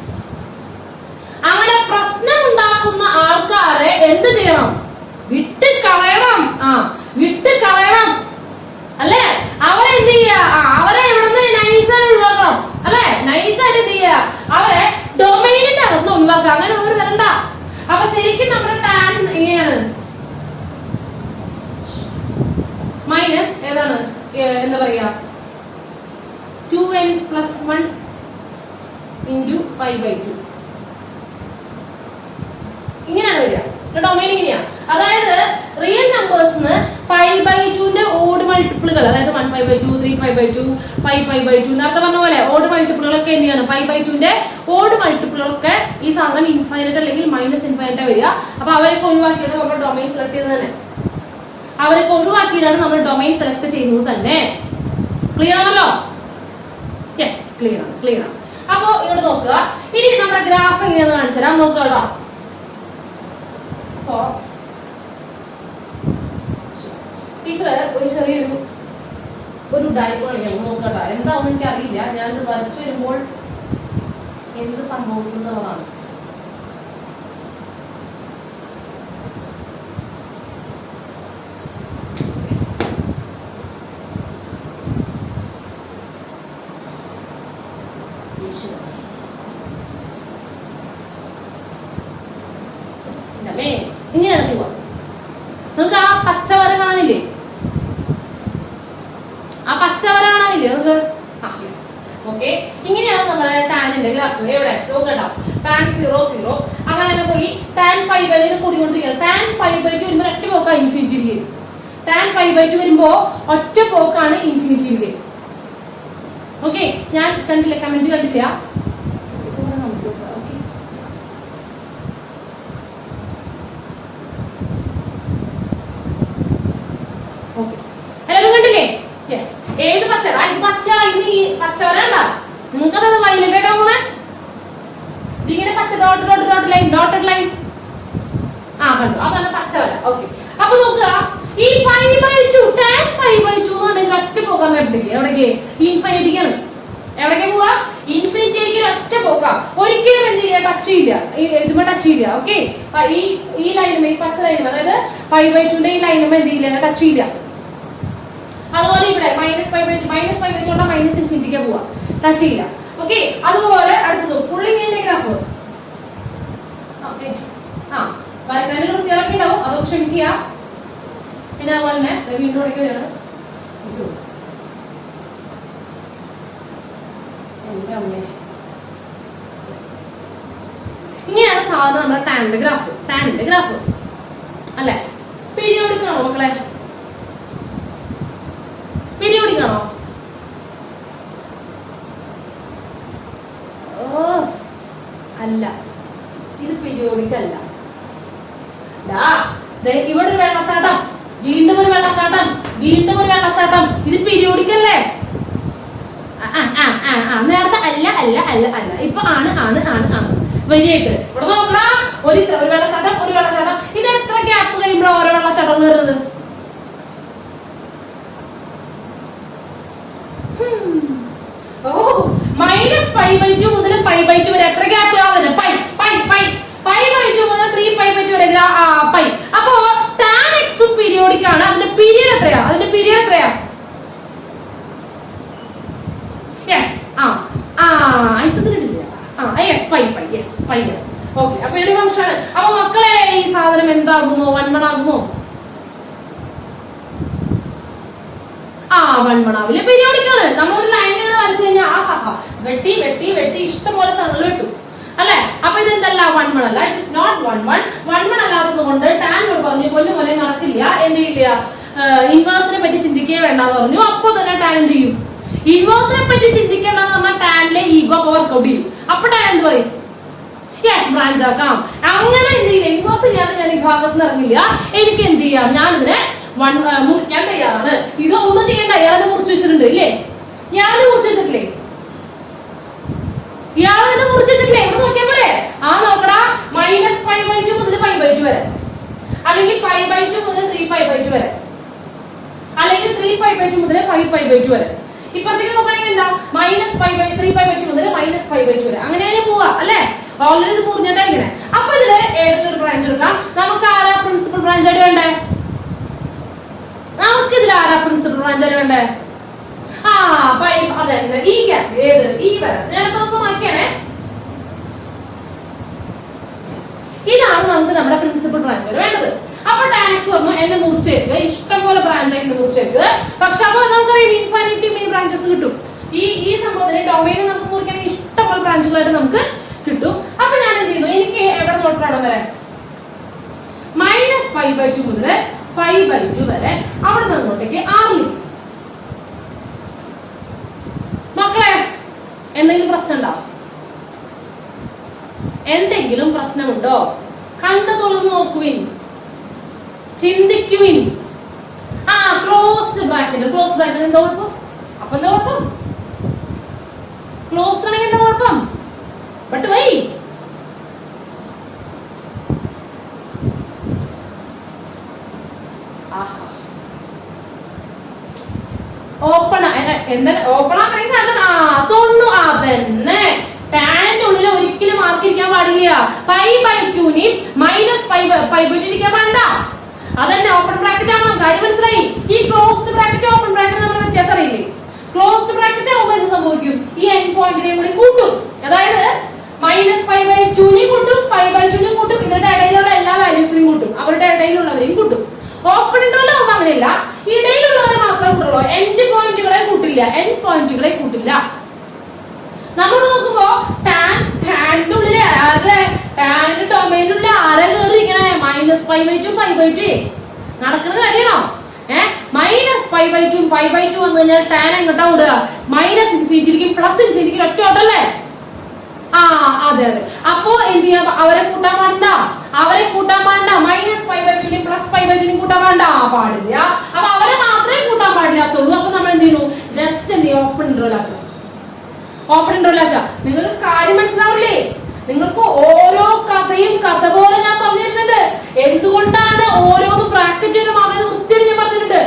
അങ്ങനെ പ്രശ്നം ഉണ്ടാക്കുന്ന ആൾക്കാരെ എന്ത് ചെയ്യണം? വിട്ട് കളയണം. വിട്ട് കളയണം അല്ലെ? അവരെന്ത് ചെയ്യ? അവരെ ഇവിടുന്ന് നൈസായിട്ട് ഒഴിവാക്കണം അല്ലെ? നൈസായിട്ട് എന്ത് ചെയ്യ? അവരെ ഡൊമൈനിന്റെ അകത്ത് ഒഴിവാക്കുക. അങ്ങനെ അവർ വരണ്ട. അപ്പൊ ശരിക്കും നമ്മുടെ ടാൻ എങ്ങനെയാണ്? മൈനസ് ഏതാണ്? എന്താ പറയാ? 2n+1 × π/2 ഇങ്ങനെയാണ് വരിക. ഡൊമൈൻ ഇങ്ങനെയാ. അതായത് റിയൽ നമ്പേഴ്സിന് π/2ന്റെ ഓഡ് മൾട്ടിപ്പിളുകൾ, അതായത് 1π/2, 3π/2, 5π/2 നേരത്തെ പറഞ്ഞ പോലെ ഓഡ് മൾട്ടിപ്പിളുകളൊക്കെ എന്ത് ചെയ്യണം? π/2ന്റെ ഓഡ് മൾട്ടിപ്പിളുകളൊക്കെ ഈ സാധനം ഇൻഫൈനൈറ്റ് അല്ലെങ്കിൽ മൈനസ് ഇൻഫൈനൈറ്റ് വരിക. അപ്പൊ അവരൊക്കെ ഒഴിവാക്കിയാണ് നമ്മൾ ഡൊമൈൻ സെലക്ട് ചെയ്തത് തന്നെ. അവരൊക്കെ ഒഴിവാക്കിയിട്ടാണ് നമ്മൾ ഡൊമൈൻ സെലക്ട് ചെയ്യുന്നത് തന്നെ. ക്ലിയർ ആണല്ലോ? യെസ്, ക്ലിയർ ആണ്, ക്ലിയർ ആണ്. അപ്പൊ ഇവിടെ നോക്കുക. ഇനി നമ്മുടെ ഗ്രാഫ് എങ്ങനെയാന്ന് കാണിച്ചു തരാം. നോക്കുക കേട്ടോ. ടീച്ചർ ഒരു ചെറിയൊരു ഡയഗ്രം കളിക്കാം. നോക്കട്ടെ എന്താണെന്ന് എനിക്ക് അറിയില്ല. ഞാനിത് വരച്ചു വരുമ്പോൾ എന്ത് സംഭവിക്കുന്നതാണ്. ഇങ്ങനെയാണ് പോവാ. നിങ്ങൾക്ക് ആ പച്ചവര കാണാനില്ലേ? ആ പച്ചവര കാണാനില്ലേ നിങ്ങൾക്ക്? ഓക്കെ, ഇങ്ങനെയാണ് നമ്മുടെ ടാനിന്റെ ഗ്രാഫ്. എവിടെ നോക്കട്ടോ? ടാൻ 0, 0 അങ്ങനെ തന്നെ പോയി ടാൻ π/2 കൂടിക്കൊണ്ടിരിക്കുകയാണ്. ടാൻ π/2 വരുമ്പോ ഒറ്റ പോക്കാണ് ഇൻഫിനിറ്റിയിലേക്ക്. ടാൻ π/2 വരുമ്പോ ഒറ്റ പോക്കാണ് ഇൻഫിനിറ്റിയിലേക്ക്. ഓക്കെ, ഞാൻ കണ്ടില്ല, കമന്റ് കണ്ടില്ല. എല്ലാവരും കണ്ടില്ലേ? യെസ്. ഏത് പച്ചടാ? ഇത് പച്ച. ഇനി പച്ചവരണ്ട. നിങ്ങൾക്കത് വൈലറ്റ് ആയിട്ടാ പോകുന്നേ. ഇതിങ്ങനെ പച്ച ഡോട്ടഡ് ലൈൻ. കണ്ടു, അതാണ് പച്ചവര. ഓക്കെ, അപ്പൊ നോക്കുക. ഈ π/2 π/2 എന്ന് പറഞ്ഞാൽ ഒറ്റ പോകാൻ എവിടേക്ക് ഇൻഫൈനിറ്റിക്കാണ്. എവിടേക്ക് പോവാ? ഇൻഫിനിറ്റിയിലേക്ക് ഒറ്റ പോകാം. ഒരിക്കലും എന്ത് ചെയ്യുക? ടച്ച് ചെയ്യില്ല, ഇതുമ്പോ ടച്ച് ചെയ്യില്ല. ഓക്കെ, ഈ ലൈനുമേ, ഈ പച്ച ലൈനുമേ, അതായത് π/2 ഈ ലൈനുമേ എന്ത് ചെയ്യില്ല? ടച്ച് ചെയ്യില്ല. അതുപോലെ ഇവിടെ -π/2 കൊണ്ടാ മൈനസ് ഇൻഫിനിറ്റിക്ക് പോവാ, ടച്ച് ചെയ്യില്ല. ഓക്കെ, അതുപോലെ അടുത്തത് ഫുള്ളി ലീനിയർ ഗ്രാഫ്. ഓക്കെ, വരക്കാനൊരു വൃത്തികളൊക്കെ ഉണ്ടാവും, അതൊക്കെ ക്ഷമിക്കുക. പിന്നെ അതുപോലെ തന്നെ വീണ്ടും ഇടയ്ക്കാണ് ഇങ്ങനെയാണ് സാധാരണ നമ്മുടെ ടാനിന്റെ ഗ്രാഫ് അല്ലെ? പീരിയോഡിക് ആണോ മക്കളെ? പീരിയോഡിക് ആണോ? അല്ല, ഇത് പീരിയോഡിക് അല്ല. ഇവിടെ ഒരു വെള്ളച്ചാട്ടം, വീണ്ടും ഒരു വെള്ളച്ചാട്ടം, വീണ്ടും ഒരു വെള്ളച്ചാട്ടം. ഇത് പീരിയോഡിക് അല്ലേ? നേരത്തെ അല്ല. ഇപ്പൊ ആണ്. വരിയായിട്ട് ഇവിടെ നോക്കണ ഒരു വെള്ളച്ചാട്ടം, ഒരു വെള്ളച്ചാട്ടം. ഇത് എത്ര ഗ്യാപ്പ് കഴിയുമ്പോഴാണ് ഓരോ വെള്ളച്ചാട്ടം കയറുന്നത്? -π/2 മുതൽ π/2 വരെ എത്ര ഗ്യാപ്പ്? π/2 മുതൽ 3π/2 വരെ π. അപ്പോ tan x പീരിയോഡിക് ആണ്. അതിന്റെ പീരിയഡ് എത്രയാ? π. ഓക്കെ, അപ്പൊ ഒരു ഫംഗ്ഷൻ ആണ്. അപ്പൊ മക്കളെ ഈ സാധനം എന്താകുമോ? 1 ആകുമോ? 1 ആവില്ല, പീരിയോഡിക് ആണ്. നമ്മളൊരു ലൈൻ വരച്ചു കഴിഞ്ഞാൽ വെട്ടി ഇഷ്ടംപോലെ സാധനങ്ങൾ കിട്ടും അല്ലെ? അപ്പൊ ഇതെന്തല്ല? 1 അല്ല. ഇറ്റ് ഇസ് നോട്ട് 1 അല്ലാത്തത് കൊണ്ട് ടാൻ പറഞ്ഞു പോലെ നടക്കില്ല. എന്ത് ചെയ്യില്ല? ഇൻവേഴ്സിനെ പറ്റി ചിന്തിക്കേ വേണ്ടെന്ന് പറഞ്ഞു. അപ്പൊ തന്നെ ടാൻ എന്ത് ചെയ്യും? ഇൻവേഴ്സിനെ പറ്റി ചിന്തിക്കേണ്ടെന്ന് പറഞ്ഞാൽ ടാനിലെ ഈഗോ അപ്പൊ വർക്കൗട്ട് ചെയ്യും. അപ്പൊ ടാൻ എന്ത് പറയും? യെസ്, ബ്രാഞ്ച് ആക്കാം. അങ്ങനെ എന്ത് ചെയ്യില്ല, ഇൻവേഴ്സ് ചെയ്യാതെ ഞാൻ ഈ ഭാഗത്ത് നിന്ന് ഇറങ്ങില്ല, എനിക്ക് എന്ത് ചെയ്യാം? ഞാനിതിനെ മുറിക്കാൻ തയ്യാറാണ്. ഇത് ഒന്നും ചെയ്യണ്ട, ഇയാളെ മുറിച്ചു വെച്ചിട്ടുണ്ട് ഇല്ലേ? ഞാന് മുറിച്ചു വെച്ചിട്ടില്ലേ? ഇയാളെ മുറിച്ചു വെച്ചിട്ടില്ലേ? ഇവിടെ നോക്കിയാ പോലെ നോക്കടാ. -π/2 മുതൽ π/2 വരെ, അല്ലെങ്കിൽ π/2 മുതൽ 3π/2 വരെ, അല്ലെങ്കിൽ 3π/2 മുതൽ 5π/2 വരെ. ഇപ്പഴത്തേക്ക് നോക്കുകയാണെങ്കിൽ എന്താ? -3π/2 മുതൽ -π/2 വരെ. അങ്ങനെ പോവാ അല്ലെ? ഓൾറെഡി ഇത് മുറിഞ്ഞിട്ടായിരിക്കണേ. അപ്പൊ ഇതില് ഏതൊരു ബ്രാഞ്ച് എടുക്കാം? നമുക്ക് ആരാ പ്രിൻസിപ്പൽ ബ്രാഞ്ച് ആയിട്ട് വേണ്ടേ? ഇതിൽ ആരാ പ്രിൻസിപ്പൽ ബ്രാഞ്ച് ആയിട്ട് വേണ്ടേ? അതെ, ഈ ഗ്യാപ്പ് ഏത്? ഈ വരെ ഞാനൊക്കെ മാറ്റിയാണേ. ഇതാണ് നമുക്ക് നമ്മുടെ പ്രിൻസിപ്പൽ ബ്രാഞ്ച് വേണ്ടത്. അപ്പൊ tan x പറഞ്ഞു എന്നെ മുറിച്ചേക്ക്, ഇഷ്ടം പോലെ ബ്രാഞ്ച് ആയിട്ട് മുറിച്ചേക്ക്. പക്ഷെ അപ്പൊ നമുക്കറിയാം ഇൻഫിനിറ്റി മെനി ബ്രാഞ്ചസ് കിട്ടും. ഈ സംഭവത്തിന് ഡൊമൈനെ നമുക്ക് മുറിക്കണമെങ്കിൽ ഇഷ്ടം പോലെ ബ്രാഞ്ചുകളായിട്ട് നമുക്ക് കിട്ടും. അപ്പൊ ഞാൻ എന്ത് ചെയ്യുന്നു? എനിക്ക് എവിടെ തൊട്ടാണ് വരെ? -π/2 മുതൽ π/2 വരെ. അവിടെ നിന്ന് അങ്ങോട്ടേക്ക് 6. മക്കളെ എന്തെങ്കിലും പ്രശ്നമുണ്ടോ? എന്തെങ്കിലും പ്രശ്നമുണ്ടോ? കണ്ണു തുറന്ന് നോക്കുവിൻ, ചിന്തിക്കുവിൻ. ക്ലോസ്ഡ് ബ്രാക്കറ്റ് എന്താ കുഴപ്പം? അപ്പൊ എന്താ കുഴപ്പം? ക്ലോസ് ആണെങ്കിൽ എന്താ കുഴപ്പം? But why? ഓപ്പൺ എന്താ ഓപ്പൺ ആക്കണമെങ്കിൽ തോന്നുന്നു. അതന്നെ, ടാനിന്റെ ഉള്ളിൽ ഒരിക്കലും മാർക്കിരിക്കാൻ പാടില്ല. π/2 -π/2 ഇരിക്കാൻ പാടില്ല. അതന്നെ ഓപ്പൺ ബ്രാക്കറ്റ് ആവണം. കാര്യം മനസ്സിലായി? ഈ ക്ലോസ്ഡ് ബ്രാക്കറ്റ് ഓപ്പൺ ബ്രാക്കറ്റ് നമ്മൾ വ്യത്യാസം അറിയില്ലേ? ക്ലോസ്ഡ് ബ്രാക്കറ്റ് ആവുമ്പോൾ എന്ത് സംഭവിക്കും? ഈ എൻ പോയിന്റിനെ കൂടി കൂട്ടും. അതായത് -π/2 കൂട്ടും, π/2 കൂട്ടും, ഇവരുടെ ഇടയിലുള്ള എല്ലാ വാല്യൂസിനെയും കൂട്ടും, അവരുടെ ഇടയിലുള്ളവരെയും കൂട്ടും. ഓപ്പൺ ഇന്റർവെൽ ആവുമ്പോൾ അങ്ങനെയല്ല, ഇടയിലുള്ളവരെ മാത്രമേ കൂട്ടുള്ളൂ. എൻഡ് പോയിന്റുകളെ കൂട്ടില്ല, എൻ പോയിന്റുകളെ കൂട്ടില്ല. നമ്മൾ നോക്കുമ്പോ ടാനിന്റെ ഉള്ളിലെ ടാനിന്റെ ഡൊമൈനിലുള്ള ആരെ കയറി ഇങ്ങനെ -π/2 π/2 നടക്കുന്ന കാര്യമാണോ? -π/2 π/2 വന്നു കഴിഞ്ഞാൽ ടാൻ എങ്ങോട്ടാ ഓടുക? -ഇൻഫിനിറ്റിക്കും +ഇൻഫിനിറ്റിക്കും ഒറ്റ ഓട്ടല്ലേ? അതെ. അപ്പോ എന്ത് ചെയ്യാ? അവരെ കൂട്ടാൻ പാടില്ല, -π/2 +π/2 കൂട്ടാൻ പാടില്ല. അപ്പൊ അവരെ മാത്രമേ കൂട്ടാൻ പാടില്ലാത്തുള്ളൂ. അപ്പൊ നമ്മൾ എന്ത് ചെയ്യുന്നു? ജസ്റ്റ് എന്ത് ചെയ്യും? ഓപ്പൺ ഇന്റർവെൽ ആക്കുക. നിങ്ങൾ കാര്യം മനസ്സിലാവില്ലേ? നിങ്ങൾക്ക് ഓരോ കഥയും കഥ പോലെ ഞാൻ പറഞ്ഞിരുന്നുണ്ട്. എന്തുകൊണ്ടാണ് ഓരോന്ന് ബ്രാക്കറ്റ് മാറിയത് കൃത്യം ഞാൻ പറഞ്ഞിട്ടുണ്ട്.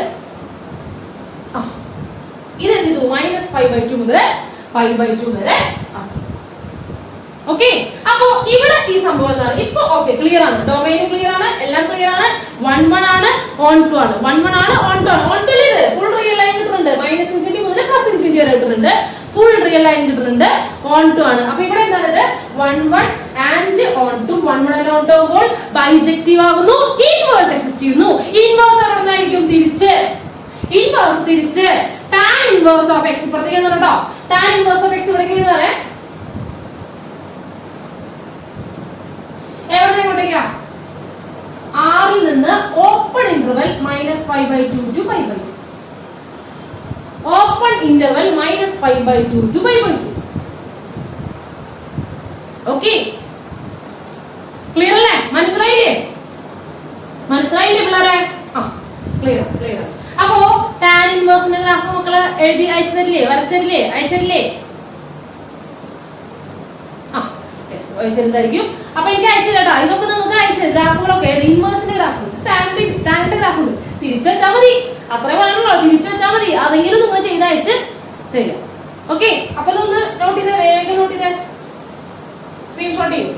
മുതൽ π/2 വരെ. ഓക്കെ, അപ്പോ ഇവിടെ ഈ സംഭവം എന്താണ് ഇപ്പൊ? ഓക്കെ, ക്ലിയർ ആണ്, ഡൊമൈൻ ക്ലിയർ ആണ്, എല്ലാം ക്ലിയർ ആണ്. 1 1 ആണ്, on 2 ആണ്, 1 1 ആണ്, on 2 ആണ്. on 2 ല് ഫുൾ റിയൽ ലൈൻ കിട്ടുന്നുണ്ട്, -∞ മുതൽ +∞ വരെ കിട്ടുന്നുണ്ട്, ഫുൾ റിയൽ ലൈൻ കിട്ടുന്നുണ്ട്. on 2 ആണ്. അപ്പൊ ഇവിടെ എന്താണ് ഇത്? 1 1 ആൻഡ് on 2, 1 1 and on 2 ആകുമ്പോൾ ബൈജക്റ്റീവ് ആകുന്നു, ഇൻവേഴ്സ് എക്സിസ്റ്റ് ചെയ്യുന്നു. ഇൻവേഴ്സ് എവിടെ നിന്നായിരിക്കും? ഇൻവേഴ്സ് തിരിച്ച് tan ഇൻവേഴ്സ് ഓഫ് x. ഇപ്പുറത്തേക്ക് കേട്ടോ, tan ഇൻവേഴ്സ് ഓഫ് x ഇവിടെ എങ്ങനെയാണ്? എവിടെ ഇങ്ങോട്ടേക്കാ? R ൽ നിന്ന് open interval -π/2 to π/2, open interval -π/2 to π/2. Okay, clear അല്ലേ? മനസ്സിലായില്ലേ പിള്ളേരെ? ക്ലിയർ. അപ്പോ tan ഇൻവേഴ്സിന്റെ ഗ്രാഫ് മക്കള് എഴുതി അയച്ചു തരില്ലേ? അയച്ചരില്ലേ? അയച്ചിരുന്നായിരിക്കും. അപ്പൊ എനിക്ക് അയച്ചു കേട്ടോ, ഇതൊക്കെ നിങ്ങൾക്ക് അയച്ചു ഗ്രാഫുകളൊക്കെ, ഇൻവേഴ്സിന്റെ ഗ്രാഫ്, ടാനിന്റെ ഗ്രാഫ് ഉണ്ട്. തിരിച്ചു വെച്ചാൽ മതി, അത്രേ പറയാനുള്ളൂ. തിരിച്ചു വെച്ചാൽ മതി, അതെങ്കിലും നിങ്ങൾ ചെയ്ത് അയച്ച് തരിക. ഓക്കെ, അപ്പൊ ഇതൊന്ന് നോട്ട് ചെയ്തേ, വേഗം നോട്ട് ചെയ്തേ, സ്ക്രീൻഷോട്ട് ചെയ്യും.